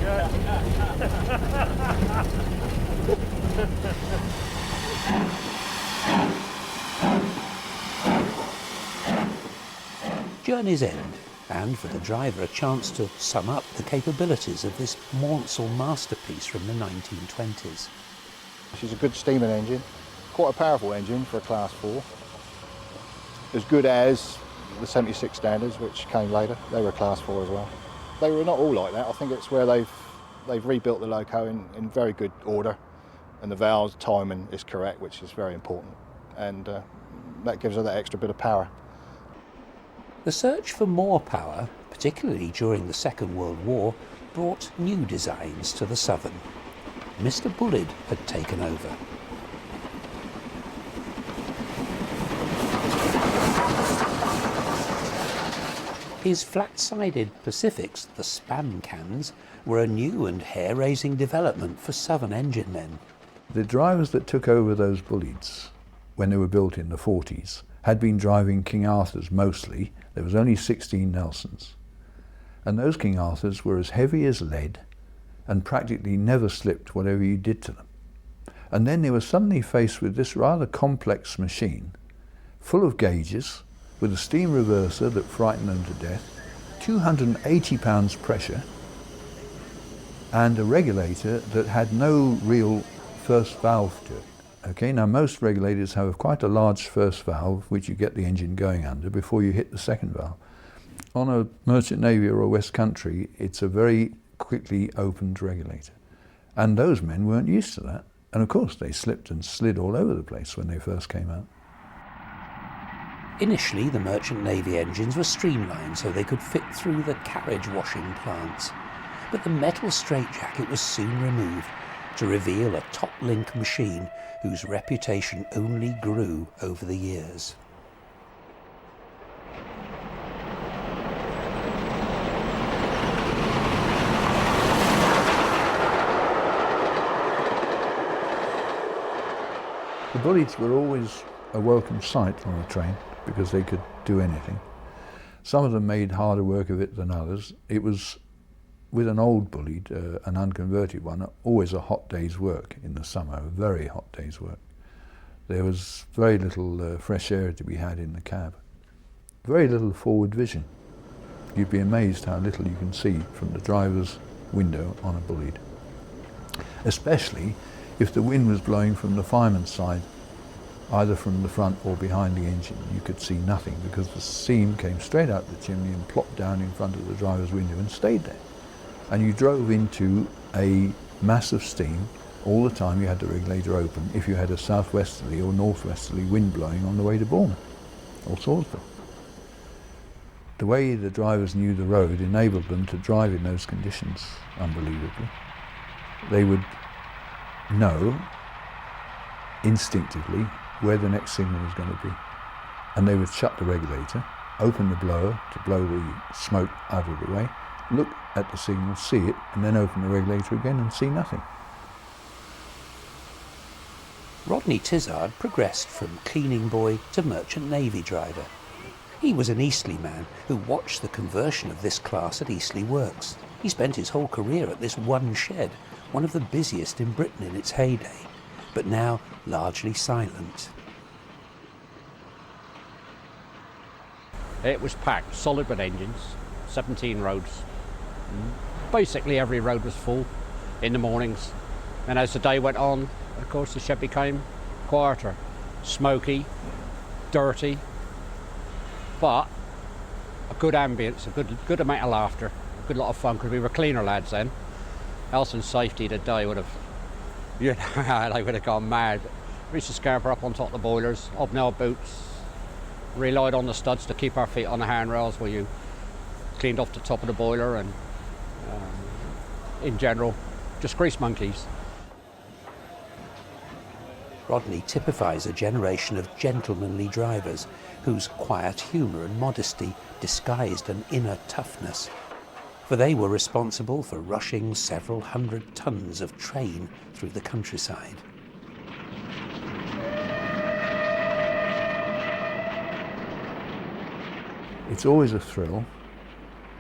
Journey's end, and for the driver a chance to sum up the capabilities of this Maunsell masterpiece from the 1920s. She's a good steaming engine, quite a powerful engine for a Class 4. As good as the 76 standards, which came later. They were Class 4 as well. They were not all like that. I think it's where they've rebuilt the loco in very good order, and the valves timing is correct, which is very important, and that gives her that extra bit of power. The search for more power, particularly during the Second World War, brought new designs to the Southern. Mr. Bullard had taken over. His flat-sided Pacifics, the Spam cans, were a new and hair-raising development for Southern engine men. The drivers that took over those Bullards, when they were built in the 40s, had been driving King Arthurs mostly. There was only 16 Nelsons. And those King Arthurs were as heavy as lead and practically never slipped whatever you did to them. And then they were suddenly faced with this rather complex machine, full of gauges, with a steam reverser that frightened them to death, 280 pounds pressure, and a regulator that had no real first valve to it. Okay, now most regulators have quite a large first valve which you get the engine going under before you hit the second valve. On a Merchant Navy or a West Country, it's a very quickly opened regulator. And those men weren't used to that. And of course they slipped and slid all over the place when they first came out. Initially, the Merchant Navy engines were streamlined so they could fit through the carriage washing plants. But the metal straitjacket was soon removed to reveal a top-link machine whose reputation only grew over the years. The Bullards were always a welcome sight on a train because they could do anything. Some of them made harder work of it than others. It was, with an old Bullard, an unconverted one, always a hot day's work in the summer, a very hot day's work. There was very little fresh air to be had in the cab. Very little forward vision. You'd be amazed how little you can see from the driver's window on a Bullard. Especially If the wind was blowing from the fireman's side, either from the front or behind the engine, you could see nothing because the steam came straight out the chimney and plopped down in front of the driver's window and stayed there. And you drove into a mass of steam all the time. You had the regulator open if you had a southwesterly or northwesterly wind blowing on the way to Bournemouth or Salisbury. The way the drivers knew the road enabled them to drive in those conditions unbelievably. They would know instinctively where the next signal was going to be. And they would shut the regulator, open the blower to blow the smoke out of the way, look at the signal, see it, and then open the regulator again and see nothing. Rodney Tizard progressed from cleaning boy to merchant navy driver. He was an Eastleigh man who watched the conversion of this class at Eastleigh Works. He spent his whole career at this one shed, one of the busiest in Britain in its heyday, but now largely silent. It was packed, solid with engines, 17 roads. Basically every road was full in the mornings. And as the day went on, of course the shed became quieter, smoky, dirty, but a good ambience, a good amount of laughter, a good lot of fun, because we were cleaner lads then. Health and safety today would have, you know, they would have gone mad. We used to scamper up on top of the boilers, hobnail boots, relied on the studs to keep our feet on the handrails while you cleaned off the top of the boiler, and in general, just grease monkeys. Rodney typifies a generation of gentlemanly drivers whose quiet humour and modesty disguised an inner toughness, for they were responsible for rushing several hundred tons of train through the countryside. It's always a thrill.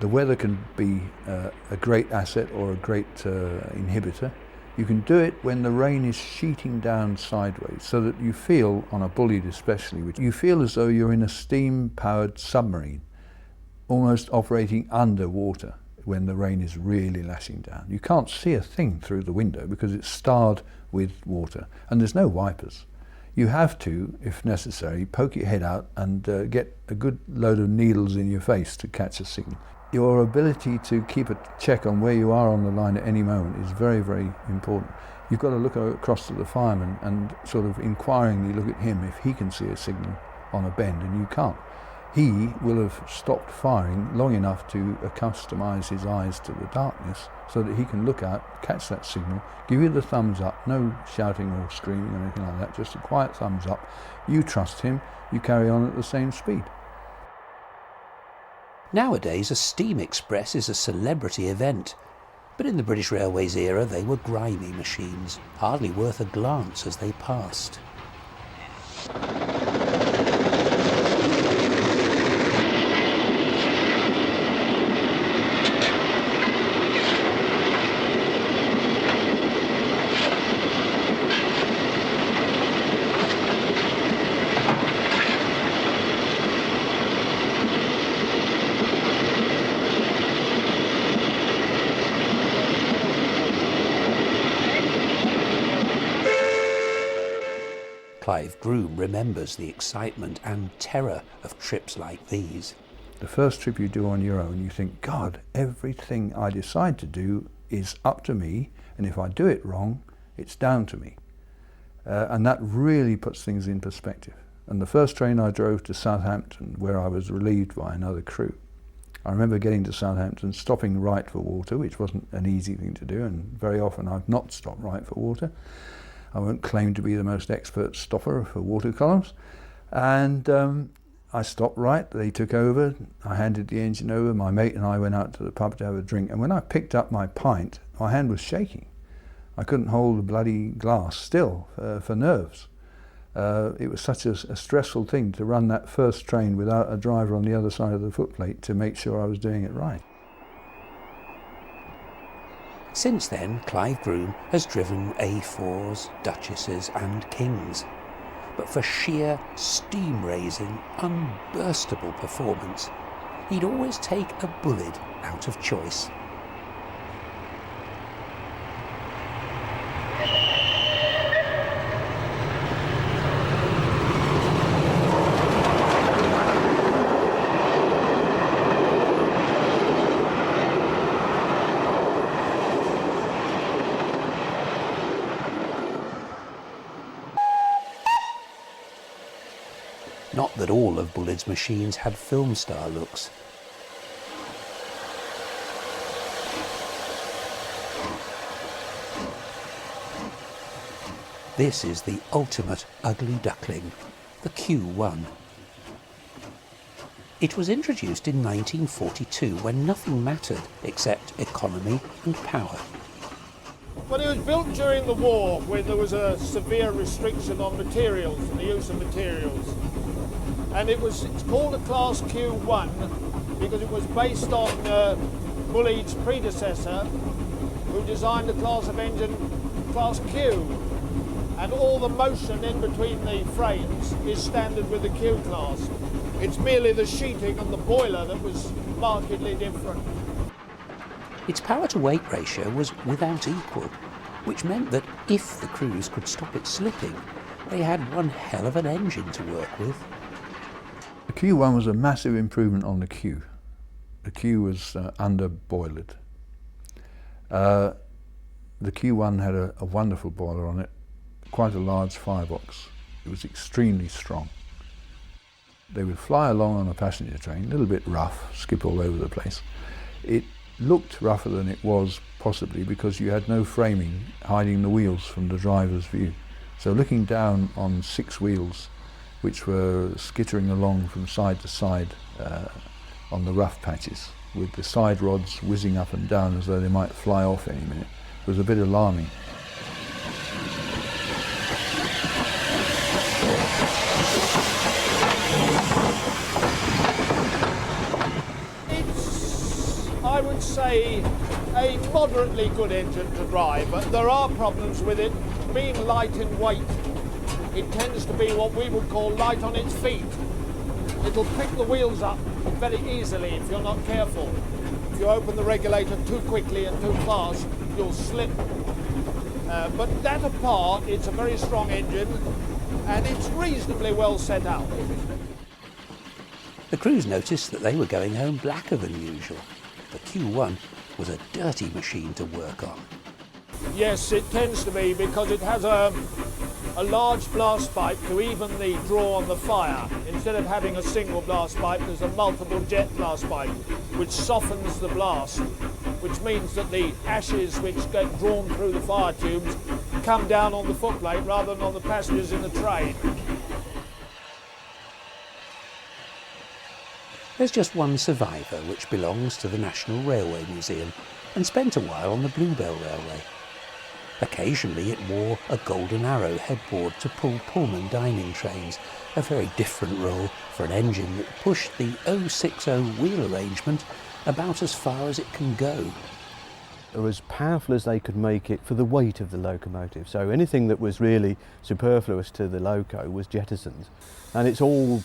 The weather can be a great asset or a great inhibitor. You can do it when the rain is sheeting down sideways, so that you feel, on a bullied especially, you feel as though you're in a steam-powered submarine, almost operating underwater when the rain is really lashing down. You can't see a thing through the window because it's starred with water, and there's no wipers. You have to, if necessary, poke your head out and get a good load of needles in your face to catch a signal. Your ability to keep a check on where you are on the line at any moment is very, very important. You've got to look across to the fireman and sort of inquiringly look at him if he can see a signal on a bend, and you can't. He will have stopped firing long enough to accustomize his eyes to the darkness so that he can look out, catch that signal, give you the thumbs up, no shouting or screaming or anything like that, just a quiet thumbs up. You trust him, you carry on at the same speed. Nowadays, a steam express is a celebrity event, but in the British Railways era they were grimy machines, hardly worth a glance as they passed. Clive Groom remembers the excitement and terror of trips like these. The first trip you do on your own, you think, God, everything I decide to do is up to me, and if I do it wrong, it's down to me. And that really puts things in perspective. And the first train I drove to Southampton, where I was relieved by another crew, I remember getting to Southampton, stopping right for water, which wasn't an easy thing to do, and very often I've not stopped right for water. I won't claim to be the most expert stopper for water columns. And I stopped right, they took over, I handed the engine over, my mate and I went out to the pub to have a drink, and when I picked up my pint, my hand was shaking. I couldn't hold the bloody glass still for nerves. It was such a stressful thing to run that first train without a driver on the other side of the footplate to make sure I was doing it right. Since then, Clive Groom has driven A4s, Duchesses and Kings. But for sheer, steam-raising, unburstable performance, he'd always take a Bullard out of choice. Not that all of Bulleid's machines had film star looks. This is the ultimate ugly duckling, the Q1. It was introduced in 1942 when nothing mattered except economy and power. Well, it was built during the war when there was a severe restriction on materials and the use of materials. And it's called a Class Q1 because it was based on Bulleid's predecessor, who designed a class of engine Class Q. And all the motion in between the frames is standard with the Q class. It's merely the sheeting and the boiler that was markedly different. Its power-to-weight ratio was without equal, which meant that if the crews could stop it slipping, they had one hell of an engine to work with. The Q1 was a massive improvement on the Q. The Q was under-boilered. The Q1 had a wonderful boiler on it, quite a large firebox. It was extremely strong. They would fly along on a passenger train, a little bit rough, skip all over the place. It looked rougher than it was, possibly because you had no framing hiding the wheels from the driver's view. So looking down on 6 wheels, which were skittering along from side to side on the rough patches, with the side rods whizzing up and down as though they might fly off any minute, was a bit alarming. I would say a moderately good engine to drive, but there are problems with it being light in weight. It tends to be what we would call light on its feet. It'll pick the wheels up very easily if you're not careful. If you open the regulator too quickly and too fast, you'll slip. But that apart, it's a very strong engine and it's reasonably well set out. The crews noticed that they were going home blacker than usual. The Q1 was a dirty machine to work on. Yes, it tends to be because it has a large blast pipe to evenly draw on the fire. Instead of having a single blast pipe, there's a multiple jet blast pipe, which softens the blast, which means that the ashes which get drawn through the fire tubes come down on the footplate rather than on the passengers in the train. There's just one survivor, which belongs to the National Railway Museum and spent a while on the Bluebell Railway. Occasionally it wore a golden arrow headboard to pull Pullman dining trains, a very different role for an engine that pushed the 060 wheel arrangement about as far as it can go. They were as powerful as they could make it for the weight of the locomotive, so anything that was really superfluous to the loco was jettisoned. And it's all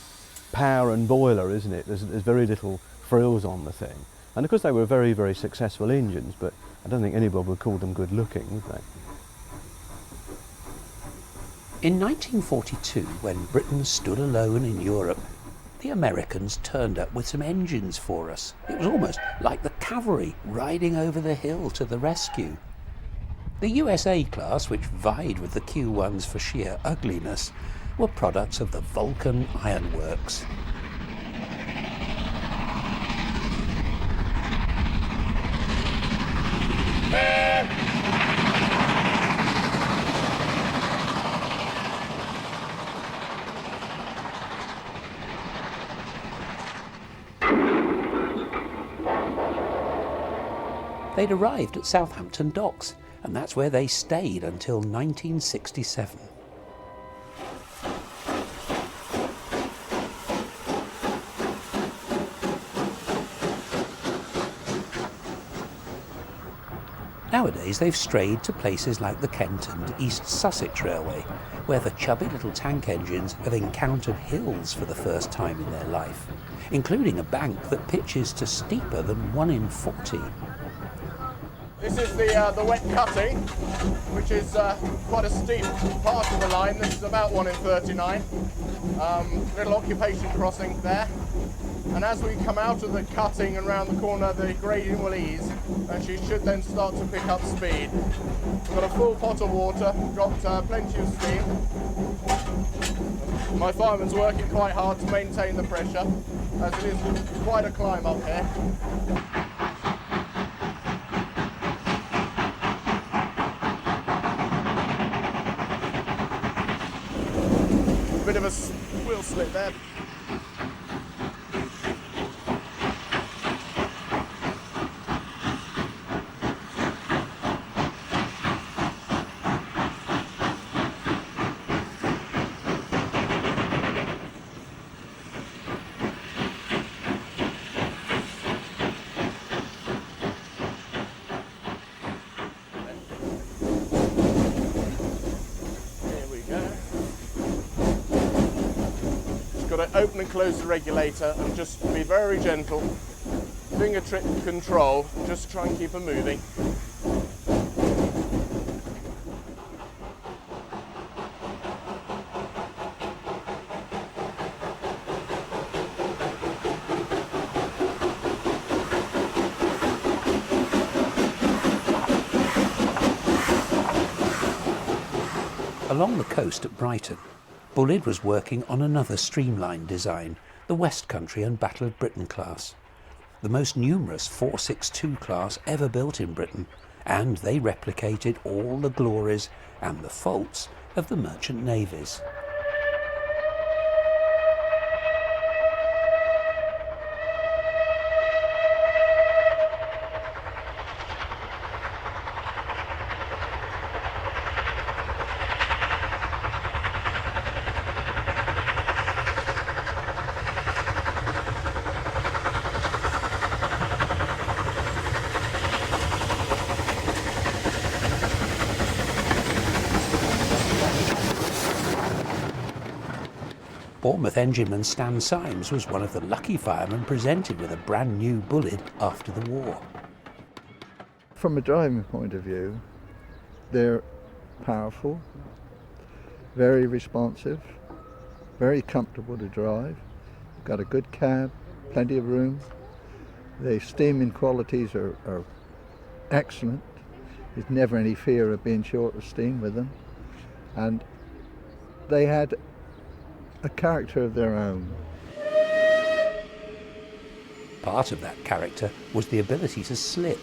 power and boiler, isn't it? There's very little frills on the thing. And of course they were very, very successful engines, but I don't think anybody would call them good looking, would they? In 1942, when Britain stood alone in Europe, the Americans turned up with some engines for us. It was almost like the cavalry riding over the hill to the rescue. The USA class, which vied with the Q1s for sheer ugliness, were products of the Vulcan Ironworks. They'd arrived at Southampton docks, and that's where they stayed until 1967. Nowadays they've strayed to places like the Kent and East Sussex Railway, where the chubby little tank engines have encountered hills for the first time in their life, including a bank that pitches to steeper than 1 in 40. This is the wet cutting, which is quite a steep part of the line. This is about 1 in 39. Little occupation crossing there. and as we come out of the cutting and round the corner, the gradient will ease, and she should then start to pick up speed. We've got a full pot of water, got plenty of steam. My fireman's working quite hard to maintain the pressure, as it is quite a climb up here. Bit of a wheel slip there. Got to open and close the regulator and just be very gentle. Finger trip control, just try and keep her moving. Along the coast at Brighton, Bullard was working on another streamlined design, the West Country and Battle of Britain class, the most numerous 462 class ever built in Britain, and they replicated all the glories and the faults of the merchant navies. Bournemouth engineman Stan Symes was one of the lucky firemen presented with a brand new Bullard after the war. From a driving point of view, they're powerful, very responsive, very comfortable to drive, got a good cab, plenty of room. The steaming qualities are excellent. There's never any fear of being short of steam with them. And they had a character of their own. Part of that character was the ability to slip.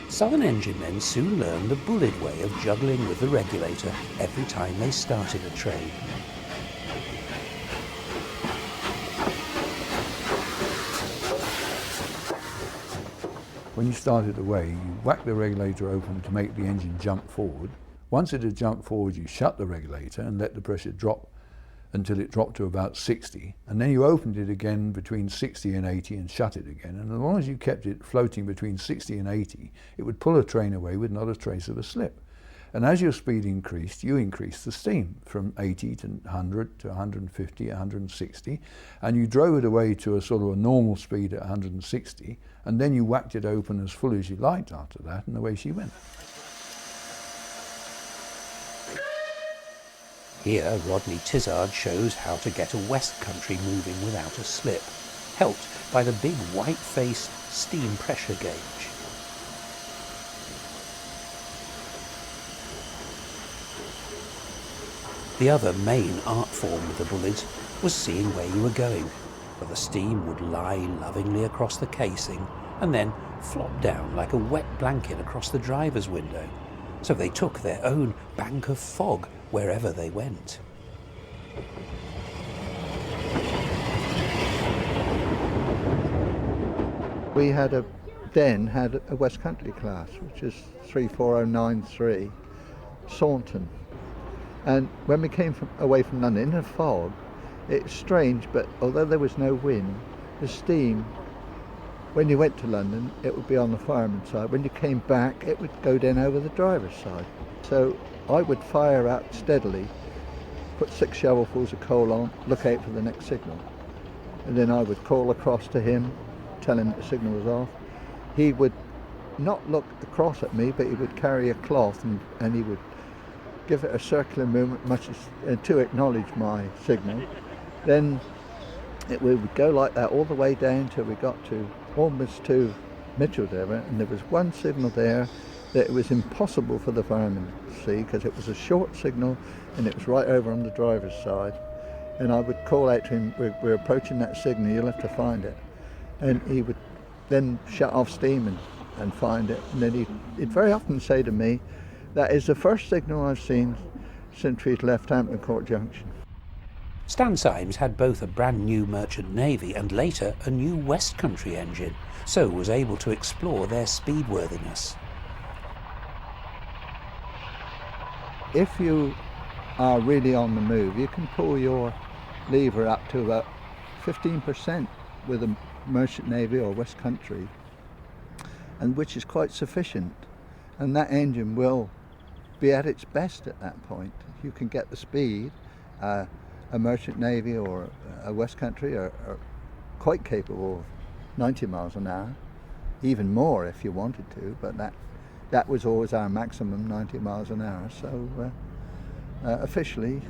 Southern engine men soon learned the Bullard way of juggling with the regulator every time they started a train. When you started away, you whack the regulator open to make the engine jump forward. Once it had jumped forward, you shut the regulator and let the pressure drop until it dropped to about 60, and then you opened it again between 60 and 80 and shut it again, and as long as you kept it floating between 60 and 80, it would pull a train away with not a trace of a slip. And as your speed increased, you increased the steam from 80 to 100 to 150, 160, and you drove it away to a sort of a normal speed at 160, and then you whacked it open as full as you liked after that, and away she went. Here, Rodney Tizard shows how to get a West Country moving without a slip, helped by the big white-faced steam pressure gauge. The other main art form of the Bullards was seeing where you were going, for the steam would lie lovingly across the casing and then flop down like a wet blanket across the driver's window, so they took their own bank of fog wherever they went. We had a West Country class, which is 34093, Saunton. And when we came away from London in a fog, it's strange, but although there was no wind, the steam, when you went to London, it would be on the fireman's side. When you came back, it would go down over the driver's side. So I would fire out steadily, put 6 shovelfuls of coal on, look out for the next signal. And then I would call across to him, tell him the signal was off. He would not look across at me, but he would carry a cloth and he would give it a circular movement much as, to acknowledge my signal. Then we would go like that all the way down till we got to almost to Mitcheldever, and there was one signal there that it was impossible for the fireman to see because it was a short signal and it was right over on the driver's side. And I would call out to him, we're approaching that signal, you'll have to find it. And he would then shut off steam and find it. And then he'd very often say to me, that is the first signal I've seen since we'd left Hampton Court Junction. Stan Symes had both a brand new Merchant Navy and later a new West Country engine, so was able to explore their speedworthiness. If you are really on the move, you can pull your lever up to about 15% with a Merchant Navy or West Country, and which is quite sufficient, and that engine will be at its best at that point. You can get the speed. A Merchant Navy or a West Country are quite capable of 90 miles an hour, even more if you wanted to, but that was always our maximum, 90 miles an hour, so officially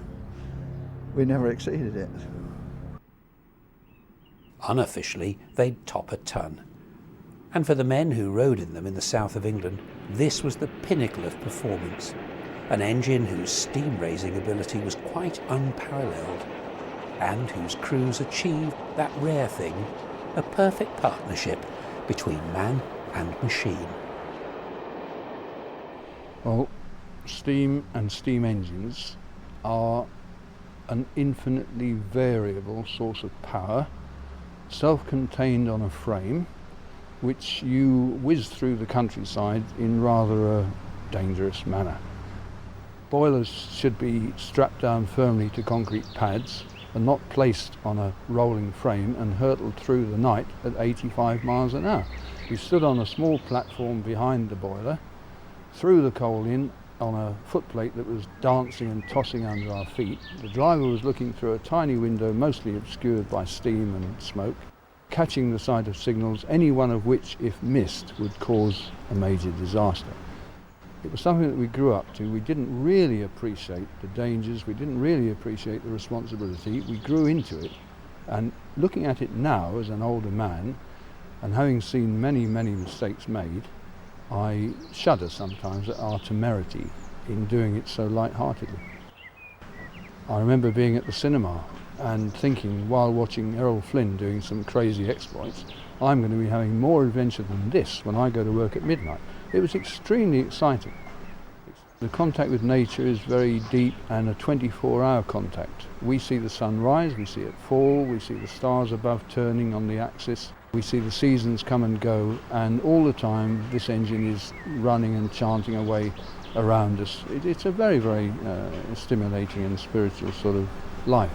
we never exceeded it. Unofficially, they'd top a ton. And for the men who rode in them in the south of England, this was the pinnacle of performance. An engine whose steam-raising ability was quite unparalleled, and whose crews achieved that rare thing, a perfect partnership between man and machine. Well, steam and steam engines are an infinitely variable source of power, self-contained on a frame, which you whiz through the countryside in rather a dangerous manner. Boilers should be strapped down firmly to concrete pads and not placed on a rolling frame and hurtled through the night at 85 miles an hour. We stood on a small platform behind the boiler, threw the coal in on a footplate that was dancing and tossing under our feet. The driver was looking through a tiny window mostly obscured by steam and smoke, catching the sight of signals, any one of which, if missed, would cause a major disaster. It was something that we grew up to. We didn't really appreciate the dangers, we didn't really appreciate the responsibility. We grew into it, and looking at it now as an older man, and having seen many, many mistakes made, I shudder sometimes at our temerity in doing it so light-heartedly. I remember being at the cinema and thinking, while watching Errol Flynn doing some crazy exploits, I'm going to be having more adventure than this when I go to work at midnight. It was extremely exciting. The contact with nature is very deep and a 24-hour contact. We see the sun rise, we see it fall, we see the stars above turning on the axis, we see the seasons come and go, and all the time this engine is running and chanting away around us. It's a very, very stimulating and spiritual sort of life.